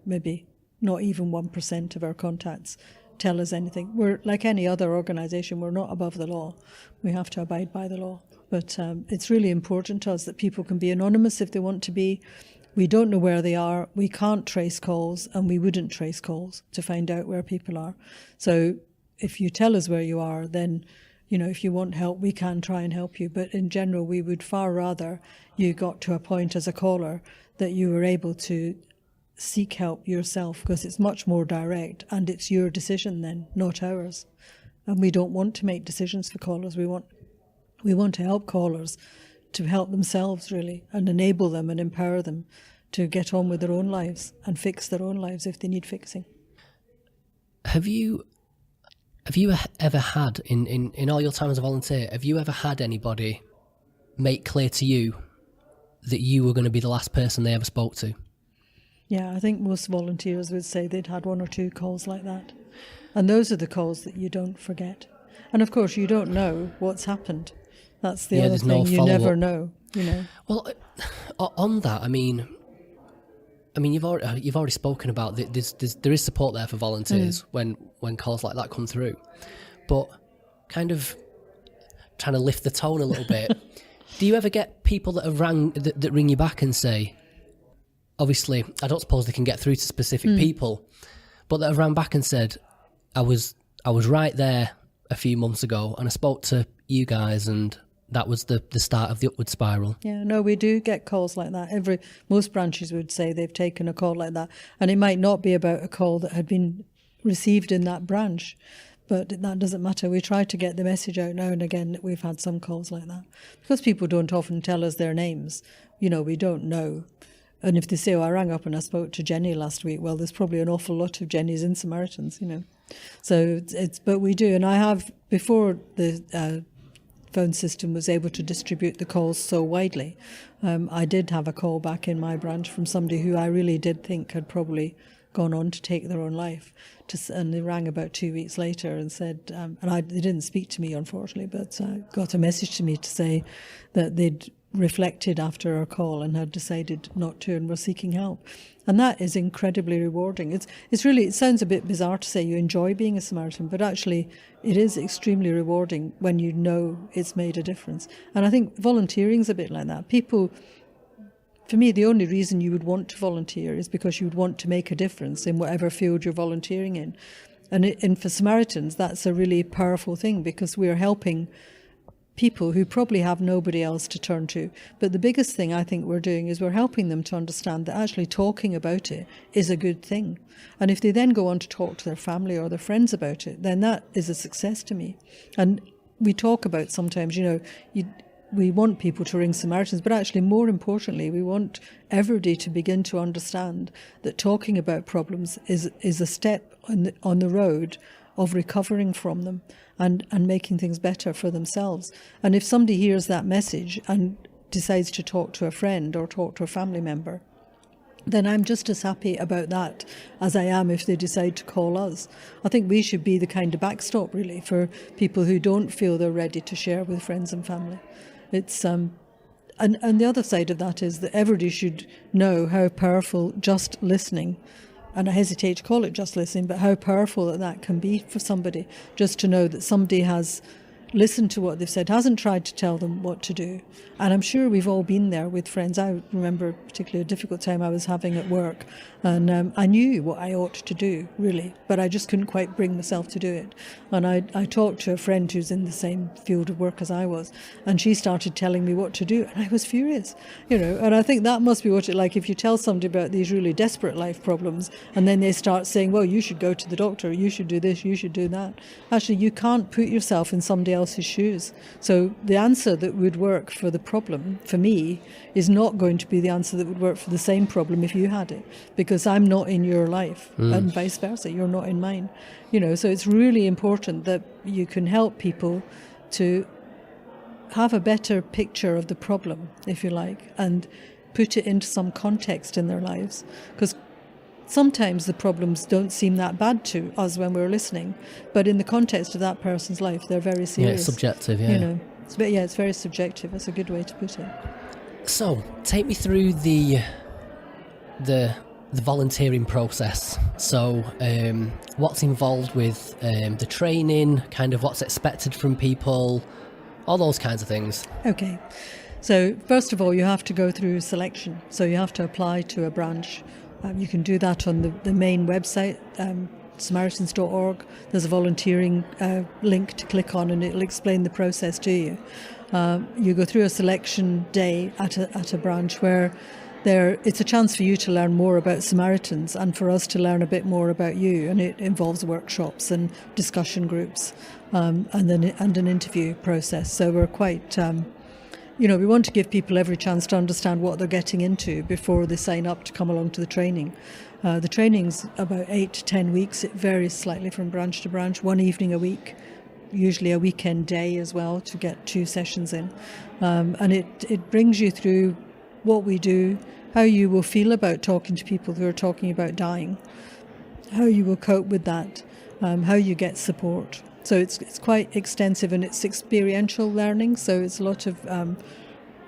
Maybe not even 1% of our contacts tell us anything. We're like any other organisation, we're not above the law. We have to abide by the law. But it's really important to us that people can be anonymous if they want to be. We don't know where they are. We can't trace calls, and we wouldn't trace calls to find out where people are. So if you tell us where you are, then, if you want help, we can try and help you. But in general, we would far rather you got to a point as a caller that you were able to seek help yourself, because it's much more direct and it's your decision then, not ours. And we don't want to make decisions for callers. We want to help callers to help themselves, really, and enable them and empower them to get on with their own lives and fix their own lives if they need fixing. Have you ever had, in all your time as a volunteer, have you ever had anybody make clear to you that you were going to be the last person they ever spoke to? Yeah, I think most volunteers would say they'd had one or two calls like that. And those are the calls that you don't forget. And of course, you don't know what's happened. That's the other thing, you never know, Well, on that, I mean, you've already spoken about there is support there for volunteers when calls like that come through, but kind of trying to lift the tone a little bit. Do you ever get people that have that ring you back and say, obviously, I don't suppose they can get through to specific people, but that have rang back and said, I was right there a few months ago, and I spoke to you guys, and that was the start of the upward spiral? Yeah, no, we do get calls like that. Most branches would say they've taken a call like that, and it might not be about a call that had been received in that branch, but that doesn't matter. We try to get the message out now and again that we've had some calls like that, because people don't often tell us their names. We don't know. And if they say, I rang up and I spoke to Jenni last week, well, there's probably an awful lot of Jennis in Samaritans, So but we do. And I have, before the phone system was able to distribute the calls so widely, I did have a call back in my branch from somebody who I really did think had probably gone on to take their own life. And they rang about 2 weeks later and said, they didn't speak to me, unfortunately, but got a message to me to say that they'd reflected after our call and had decided not to and were seeking help. And that is incredibly rewarding. It sounds a bit bizarre to say you enjoy being a Samaritan, but actually it is extremely rewarding when you know it's made a difference. And I think volunteering's a bit like that. People, for me, the only reason you would want to volunteer is because you would want to make a difference in whatever field you're volunteering in. And for Samaritans, that's a really powerful thing, because we're helping people who probably have nobody else to turn to. But the biggest thing I think we're doing is we're helping them to understand that actually talking about it is a good thing. And if they then go on to talk to their family or their friends about it, then that is a success to me. And we talk about sometimes, we want people to ring Samaritans, but actually more importantly, we want everybody to begin to understand that talking about problems is a step on the road of recovering from them and making things better for themselves. And if somebody hears that message and decides to talk to a friend or talk to a family member, then I'm just as happy about that as I am if they decide to call us. I think we should be the kind of backstop, really, for people who don't feel they're ready to share with friends and family. It's and the other side of that is that everybody should know how powerful just listening, and I hesitate to call it just listening, but how powerful that can be for somebody, just to know that somebody has listened to what they've said, hasn't tried to tell them what to do. And I'm sure we've all been there with friends. I remember particularly a difficult time I was having at work, and I knew what I ought to do, really, but I just couldn't quite bring myself to do it. And I talked to a friend who's in the same field of work as I was, and she started telling me what to do, and I was furious, and I think that must be what it's like if you tell somebody about these really desperate life problems, and then they start saying, well, you should go to the doctor, you should do this, you should do that. Actually, you can't put yourself in somebody else's shoes. So the answer that would work for the problem, for me, is not going to be the answer that would work for the same problem if you had it, because I'm not in your life, and vice versa, you're not in mine. So it's really important that you can help people to have a better picture of the problem, if you like, and put it into some context in their lives, because sometimes the problems don't seem that bad to us when we're listening, but in the context of that person's life, they're very serious. Yeah, it's subjective, yeah. It's very subjective. That's a good way to put it. So, take me through the volunteering process. So, what's involved with the training, kind of what's expected from people, all those kinds of things. Okay. So, first of all, you have to go through selection. So you have to apply to a branch. You can do that on the main website, Samaritans.org. There's a volunteering link to click on, and it'll explain the process to you. You go through a selection day at a branch where it's a chance for you to learn more about Samaritans and for us to learn a bit more about you. And it involves workshops and discussion groups and an interview process. So we're quite... we want to give people every chance to understand what they're getting into before they sign up to come along to the training. The training's about 8 to 10 weeks. It varies slightly from branch to branch, one evening a week, usually a weekend day as well to get 2 sessions in. And it brings you through what we do, how you will feel about talking to people who are talking about dying, how you will cope with that, how you get support. So it's quite extensive, and it's experiential learning. So it's a lot of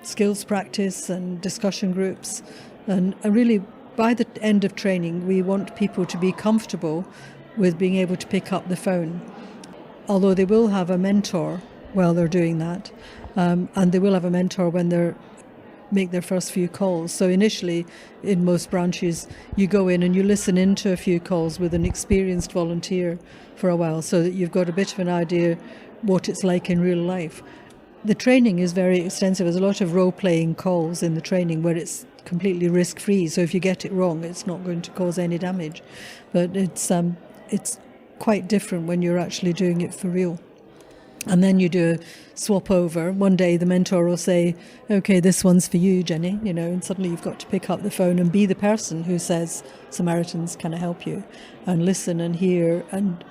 skills practice and discussion groups. And really, by the end of training, we want people to be comfortable with being able to pick up the phone. Although they will have a mentor while they're doing that. And they will have a mentor when they make their first few calls. So initially, in most branches, you go in and you listen into a few calls with an experienced volunteer for a while, so that you've got a bit of an idea what it's like in real life. The training is very extensive. There's a lot of role-playing calls in the training where it's completely risk-free. So if you get it wrong, it's not going to cause any damage. But it's quite different when you're actually doing it for real. And then you do a swap over. One day the mentor will say, okay, this one's for you, Jenny, and suddenly you've got to pick up the phone and be the person who says, Samaritans, can I help you? And listen and hear and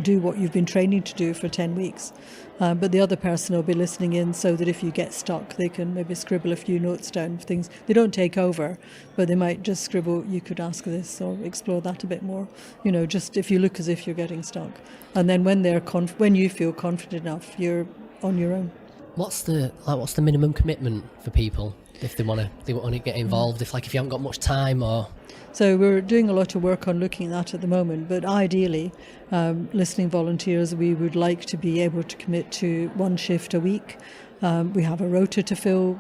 do what you've been training to do for 10 weeks. But the other person will be listening in so that if you get stuck, they can maybe scribble a few notes down for things. They don't take over, but they might just scribble, you could ask this or explore that a bit more. Just if you look as if you're getting stuck. And then when you feel confident enough, you're on your own. What's the minimum commitment for people if they want to get involved? If you haven't got much time or... So we're doing a lot of work on looking at that at the moment, but ideally, listening volunteers, we would like to be able to commit to 1 shift a week. We have a rota to fill.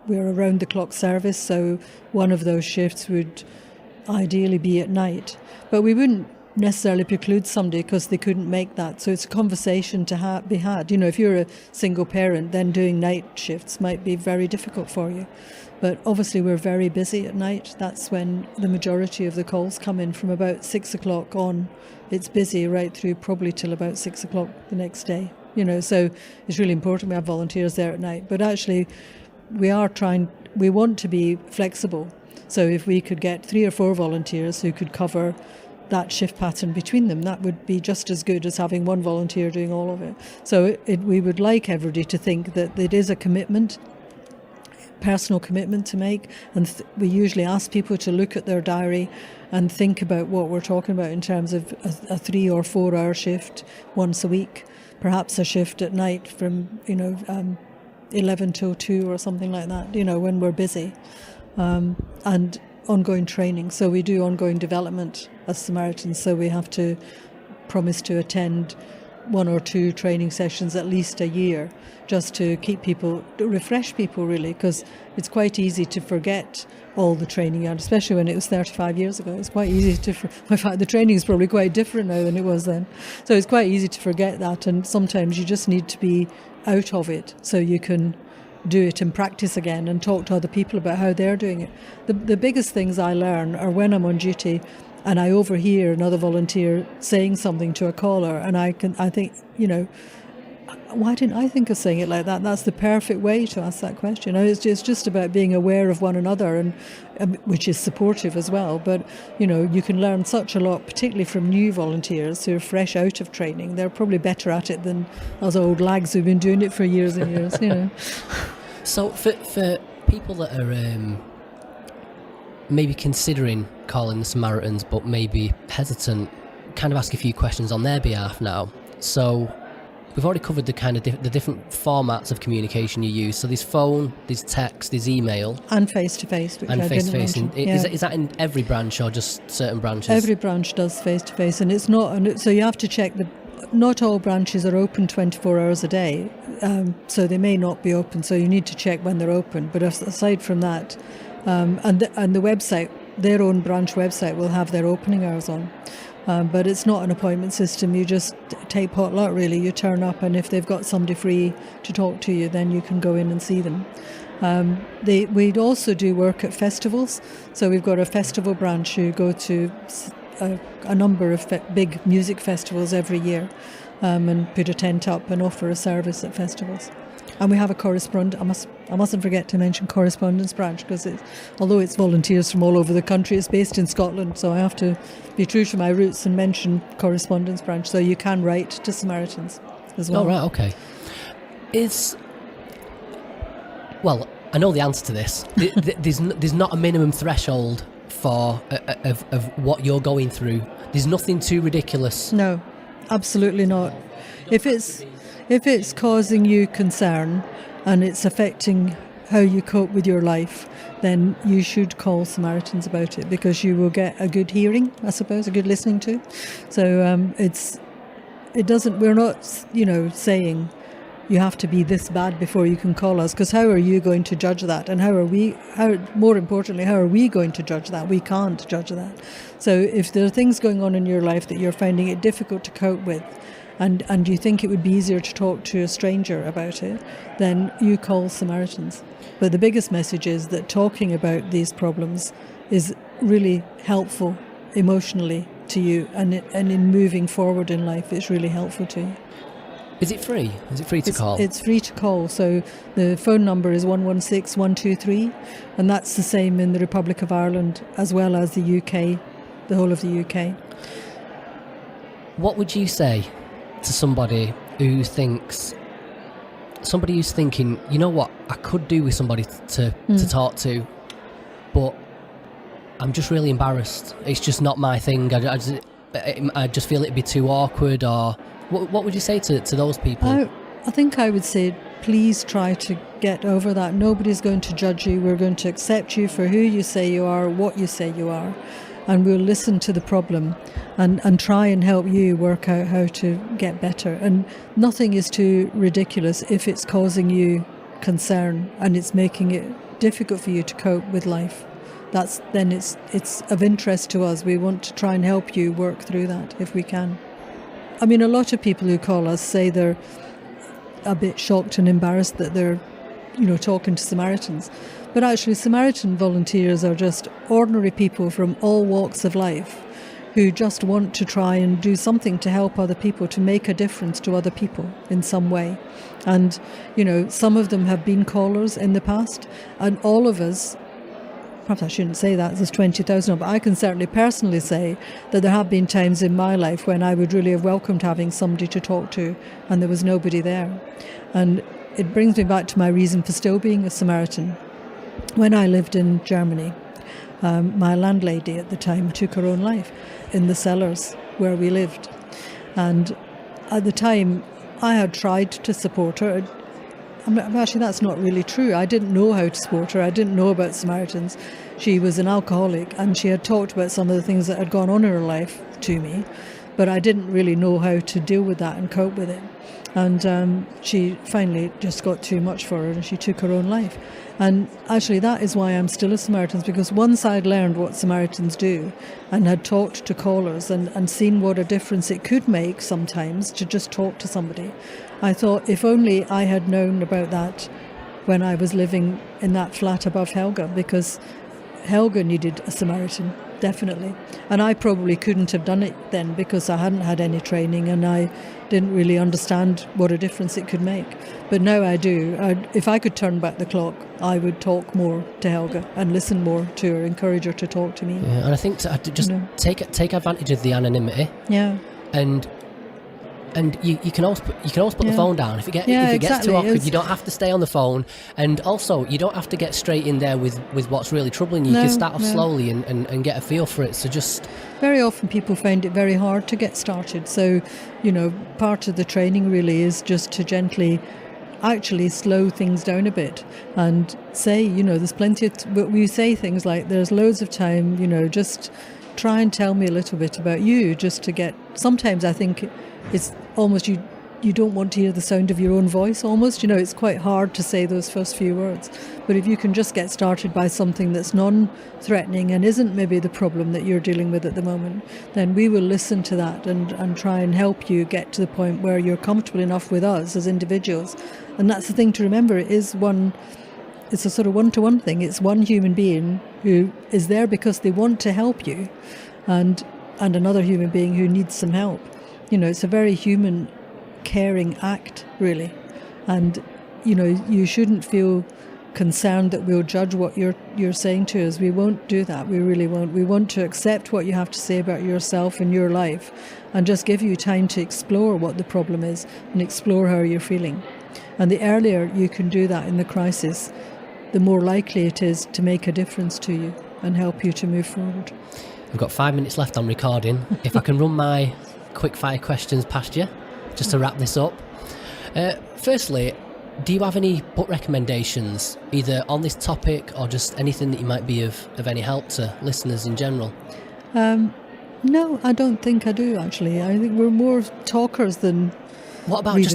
We're around the clock service, so one of those shifts would ideally be at night. But we wouldn't necessarily preclude somebody because they couldn't make that. So it's a conversation to be had. If you're a single parent, then doing night shifts might be very difficult for you. But obviously we're very busy at night. That's when the majority of the calls come in, from about 6 o'clock on. It's busy right through probably till about 6 o'clock the next day. So it's really important we have volunteers there at night. But actually we want to be flexible. So if we could get 3 or 4 volunteers who could cover that shift pattern between them, that would be just as good as having one volunteer doing all of it. So we would like everybody to think that it is a commitment, personal commitment to make, and we usually ask people to look at their diary and think about what we're talking about in terms of a 3 or 4 hour shift once a week, perhaps a shift at night from 11 till 2 or something like that, when we're busy, and ongoing training. So we do ongoing development as Samaritans, so we have to promise to attend 1 or 2 training sessions at least a year, just to refresh people really, because it's quite easy to forget all the training you had, especially when it was 35 years ago. It's quite easy in fact, the training is probably quite different now than it was then. So it's quite easy to forget that, and sometimes you just need to be out of it so you can do it in practice again and talk to other people about how they're doing it. The biggest things I learn are when I'm on duty and I overhear another volunteer saying something to a caller, and I think, why didn't I think of saying it like that? That's the perfect way to ask that question. It's just about being aware of one another, and which is supportive as well. But, you can learn such a lot, particularly from new volunteers who are fresh out of training. They're probably better at it than us old lags who've been doing it for years and years, So for people that are maybe considering calling the Samaritans but maybe hesitant, kind of ask a few questions on their behalf now. So we've already covered the kind of the different formats of communication you use. So there's phone, there's text, there's email. And face-to-face. And face-to-face. Is that in every branch or just certain branches? Every branch does face-to-face, and it's not. So you have to check not all branches are open 24 hours a day, so they may not be open. So you need to check when they're open. But aside from that, and the website, their own branch website will have their opening hours on. But it's not an appointment system. You just take potluck, really. You turn up, and if they've got somebody free to talk to you, then you can go in and see them. We'd also do work at festivals. So we've got a festival branch who go to a number of big music festivals every year, and put a tent up and offer a service at festivals. And we have a correspondent. I mustn't forget to mention correspondence branch, because although it's volunteers from all over the country, it's based in Scotland. So I have to be true to my roots and mention correspondence branch. So you can write to Samaritans as well. Oh, right, okay. Well, I know the answer to this. There's not a minimum threshold for of what you're going through. There's nothing too ridiculous. No, absolutely not. If it's causing you concern and it's affecting how you cope with your life, then you should call Samaritans about it, because you will get a good hearing, I suppose, a good listening to. So we're not, saying you have to be this bad before you can call us, because how are you going to judge that? And more importantly, how are we going to judge that? We can't judge that. So if there are things going on in your life that you're finding it difficult to cope with, and you think it would be easier to talk to a stranger about it, then you call Samaritans. But the biggest message is that talking about these problems is really helpful emotionally to you, and in moving forward in life, it's really helpful to you. Is it free? Is it free to call? It's free to call. So the phone number is 116 123, and that's the same in the Republic of Ireland as well as the UK, the whole of the UK. What would you say to somebody who's thinking, you know what, I could do with somebody to talk to, but I'm just really embarrassed. It's just not my thing. I just feel it'd be too awkward. Or what would you say to those people? I think I would say, please try to get over that. Nobody's going to judge you. We're going to accept you for who you say you are, what you say you are, and we'll listen to the problem and try and help you work out how to get better. And nothing is too ridiculous if it's causing you concern and it's making it difficult for you to cope with life. it's of interest to us. We want to try and help you work through that if we can. I mean, a lot of people who call us say they're a bit shocked and embarrassed that they're, talking to Samaritans. But actually, Samaritan volunteers are just ordinary people from all walks of life who just want to try and do something to help other people, to make a difference to other people in some way. And, some of them have been callers in the past, and all of us, perhaps I shouldn't say that, there's 20,000, but I can certainly personally say that there have been times in my life when I would really have welcomed having somebody to talk to, and there was nobody there. And it brings me back to my reason for still being a Samaritan. When I lived in Germany, my landlady at the time took her own life in the cellars where we lived. And at the time, I had tried to support her. Actually, that's not really true. I didn't know how to support her. I didn't know about Samaritans. She was an alcoholic, and she had talked about some of the things that had gone on in her life to me, but I didn't really know how to deal with that and cope with it. And she finally just got too much for her, and she took her own life. And actually, that is why I'm still a Samaritan, because once I'd learned what Samaritans do and had talked to callers and seen what a difference it could make sometimes to just talk to somebody, I thought if only I had known about that when I was living in that flat above Helga, because Helga needed a Samaritan, definitely. And I probably couldn't have done it then because I hadn't had any training and I didn't really understand what a difference it could make. But now I do. If I could turn back the clock, I would talk more to Helga and listen more to her, encourage her to talk to me. Yeah, and I think to just take advantage of the anonymity. Yeah. And you can always put the phone down if it gets too awkward. You don't have to stay on the phone, and also you don't have to get straight in there with what's really troubling you. You can start off slowly and get a feel for it. So just very often people find it very hard to get started. So part of the training really is just to gently actually slow things down a bit and say there's plenty of we say things like there's loads of time. Just try and tell me a little bit about you, just to get. Sometimes I think it's almost you don't want to hear the sound of your own voice almost. It's quite hard to say those first few words. But if you can just get started by something that's non-threatening and isn't maybe the problem that you're dealing with at the moment, then we will listen to that and try and help you get to the point where you're comfortable enough with us as individuals. And that's the thing to remember. It's a sort of one-to-one thing. It's one human being who is there because they want to help you and another human being who needs some help. It's a very human, caring act, really. And, you shouldn't feel concerned that we'll judge what you're saying to us. We won't do that. We really won't. We want to accept what you have to say about yourself and your life and just give you time to explore what the problem is and explore how you're feeling. And the earlier you can do that in the crisis, the more likely it is to make a difference to you and help you to move forward. We've got 5 minutes left on recording. If I can run my quickfire questions past you, just to wrap this up. Firstly, do you have any book recommendations, either on this topic or just anything that you might be of any help to listeners in general? No, I don't think I do, actually. I think we're more talkers than What about readers.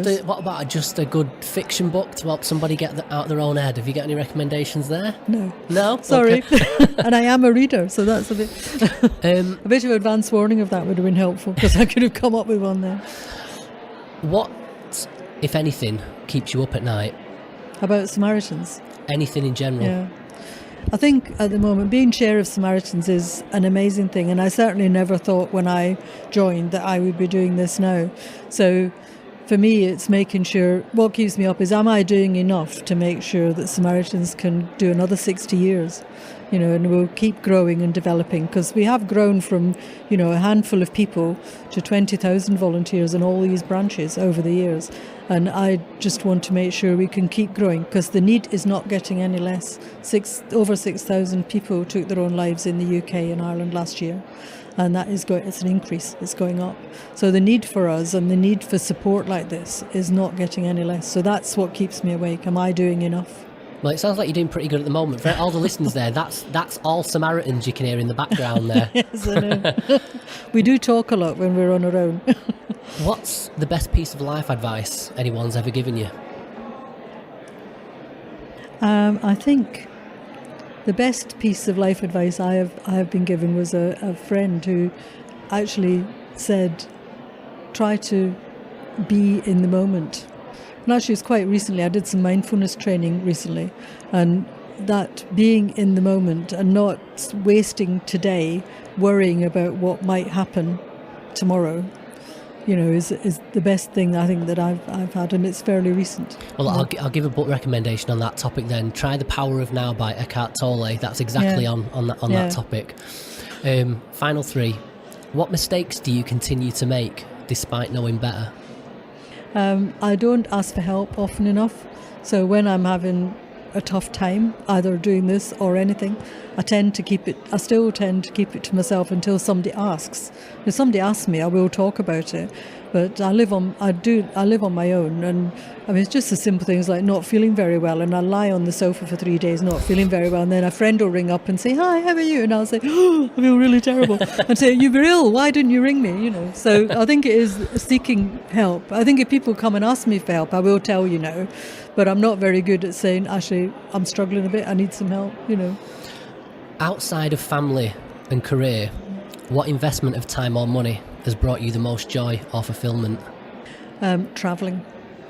just a good fiction book to help somebody get out their own head? Have you got any recommendations there? No, sorry. Okay. And I am a reader, so that's a bit of advance warning if that would have been helpful, because I could have come up with one there. What, if anything, keeps you up at night? About Samaritans? Anything in general? Yeah. I think at the moment being chair of Samaritans is an amazing thing, and I certainly never thought when I joined that I would be doing this now. So for me, it's making sure, what keeps me up is, am I doing enough to make sure that Samaritans can do another 60 years? And we'll keep growing and developing, because we have grown from, a handful of people to 20,000 volunteers in all these branches over the years. And I just want to make sure we can keep growing, because the need is not getting any less. Over 6,000 people took their own lives in the UK and Ireland last year. And that is it's an increase, it's going up. So the need for us and the need for support like this is not getting any less. So that's what keeps me awake. Am I doing enough? Well, it sounds like you're doing pretty good at the moment. For all the listeners there, that's all Samaritans you can hear in the background there. Yes, I know. We do talk a lot when we're on our own. What's the best piece of life advice anyone's ever given you? I think the best piece of life advice I have been given was a friend who actually said, try to be in the moment. And actually, it's quite recently, I did some mindfulness training recently, and that being in the moment and not wasting today worrying about what might happen tomorrow, is the best thing I think that I've had, and it's fairly recent. Well, I'll give a book recommendation on that topic then. Try The Power of Now by Eckhart Tolle. That's exactly on that topic. Final 3. What mistakes do you continue to make despite knowing better? I don't ask for help often enough. So when I'm having a tough time, either doing this or anything, I still tend to keep it to myself until somebody asks. If somebody asks me, I will talk about it. But I live on my own, and I mean, it's just the simple things like not feeling very well, and I lie on the sofa for 3 days not feeling very well, and then a friend will ring up and say, "Hi, how are you?" And I'll say, "Oh, I feel really terrible," and say, "You were ill. Why didn't you ring me?" So I think it is seeking help. I think if people come and ask me for help, I will tell but I'm not very good at saying, actually, I'm struggling a bit, I need some help. Outside of family and career, what investment of time or money has brought you the most joy or fulfillment? Travelling.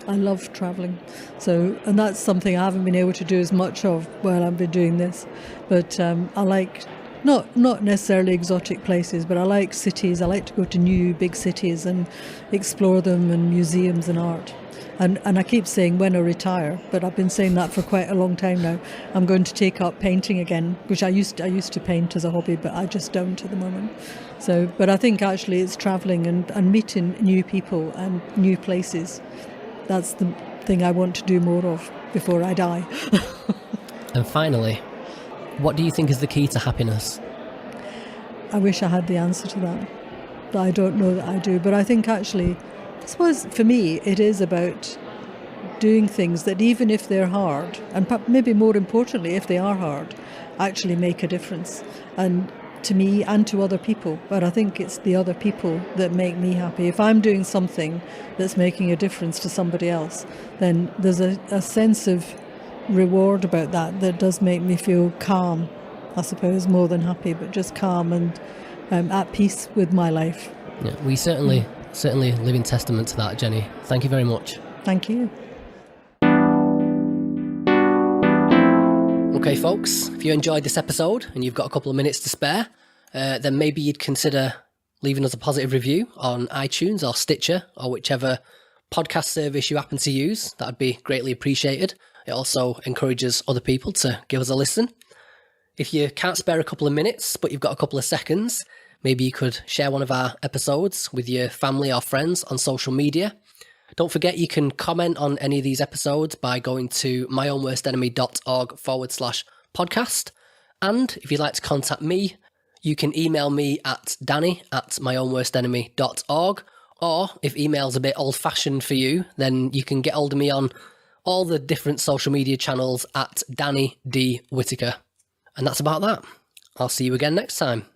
I love travelling. And that's something I haven't been able to do as much of while I've been doing this. But I like, not necessarily exotic places, but I like cities. I like to go to new big cities and explore them, and museums and art. And I keep saying when I retire, but I've been saying that for quite a long time now. I'm going to take up painting again, which I used to paint as a hobby, but I just don't at the moment. But I think actually it's travelling and meeting new people and new places. That's the thing I want to do more of before I die. And finally, what do you think is the key to happiness? I wish I had the answer to that, but I don't know that I do. But I think actually, I suppose for me, it is about doing things that even if they're hard, and maybe more importantly, if they are hard, actually make a difference. And to me and to other people. But I think it's the other people that make me happy. If I'm doing something that's making a difference to somebody else, then there's a sense of reward about that does make me feel calm, I suppose, more than happy, but just calm and at peace with my life. Yeah, we certainly live in testament to that, Jenni. Thank you very much. Thank you. Okay, folks, if you enjoyed this episode and you've got a couple of minutes to spare, then maybe you'd consider leaving us a positive review on iTunes or Stitcher or whichever podcast service you happen to use. That'd be greatly appreciated. It also encourages other people to give us a listen. If you can't spare a couple of minutes, but you've got a couple of seconds, maybe you could share one of our episodes with your family or friends on social media. Don't forget you can comment on any of these episodes by going to myownworstenemy.org/podcast. And if you'd like to contact me, you can email me at danny@myownworstenemy.org. Or if email's a bit old-fashioned for you, then you can get hold of me on all the different social media channels at Danny D. Whittaker. And that's about that. I'll see you again next time.